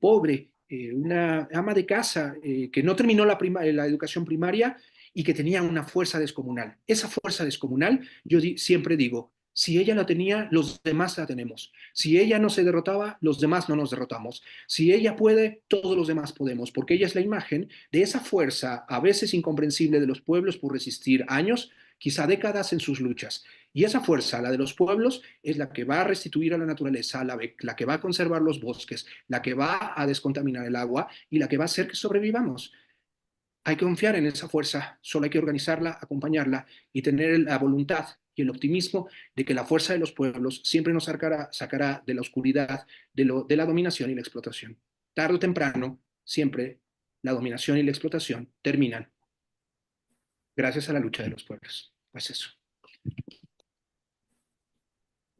pobre, una ama de casa que no terminó la educación primaria y que tenía una fuerza descomunal. Esa fuerza descomunal, yo siempre digo, si ella la tenía, los demás la tenemos. Si ella no se derrotaba, los demás no nos derrotamos. Si ella puede, todos los demás podemos, porque ella es la imagen de esa fuerza, a veces incomprensible, de los pueblos por resistir años, quizá décadas en sus luchas. Y esa fuerza, la de los pueblos, es la que va a restituir a la naturaleza, la que va a conservar los bosques, la que va a descontaminar el agua y la que va a hacer que sobrevivamos. Hay que confiar en esa fuerza, solo hay que organizarla, acompañarla y tener la voluntad y el optimismo de que la fuerza de los pueblos siempre nos sacará de la oscuridad de la dominación y la explotación. Tarde o temprano, siempre la dominación y la explotación terminan gracias a la lucha de los pueblos. Pues eso.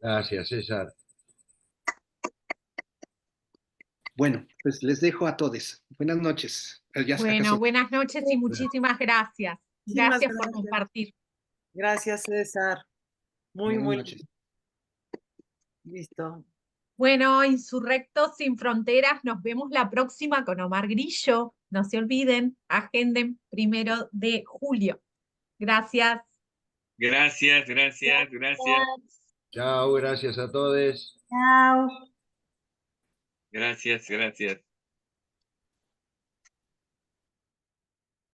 Gracias, César. Bueno, pues les dejo a todos. Buenas noches. Bueno, buenas noches y muchísimas gracias. Muchísimas Gracias por gracias. compartir. Gracias, César. Muy, Buenas muy noches. listo. Bueno, Insurrectos Sin Fronteras, nos vemos la próxima con Omar Grillo. No se olviden, agenden 1 de julio. Gracias. Gracias. Chao, gracias a todos. Chao. Gracias.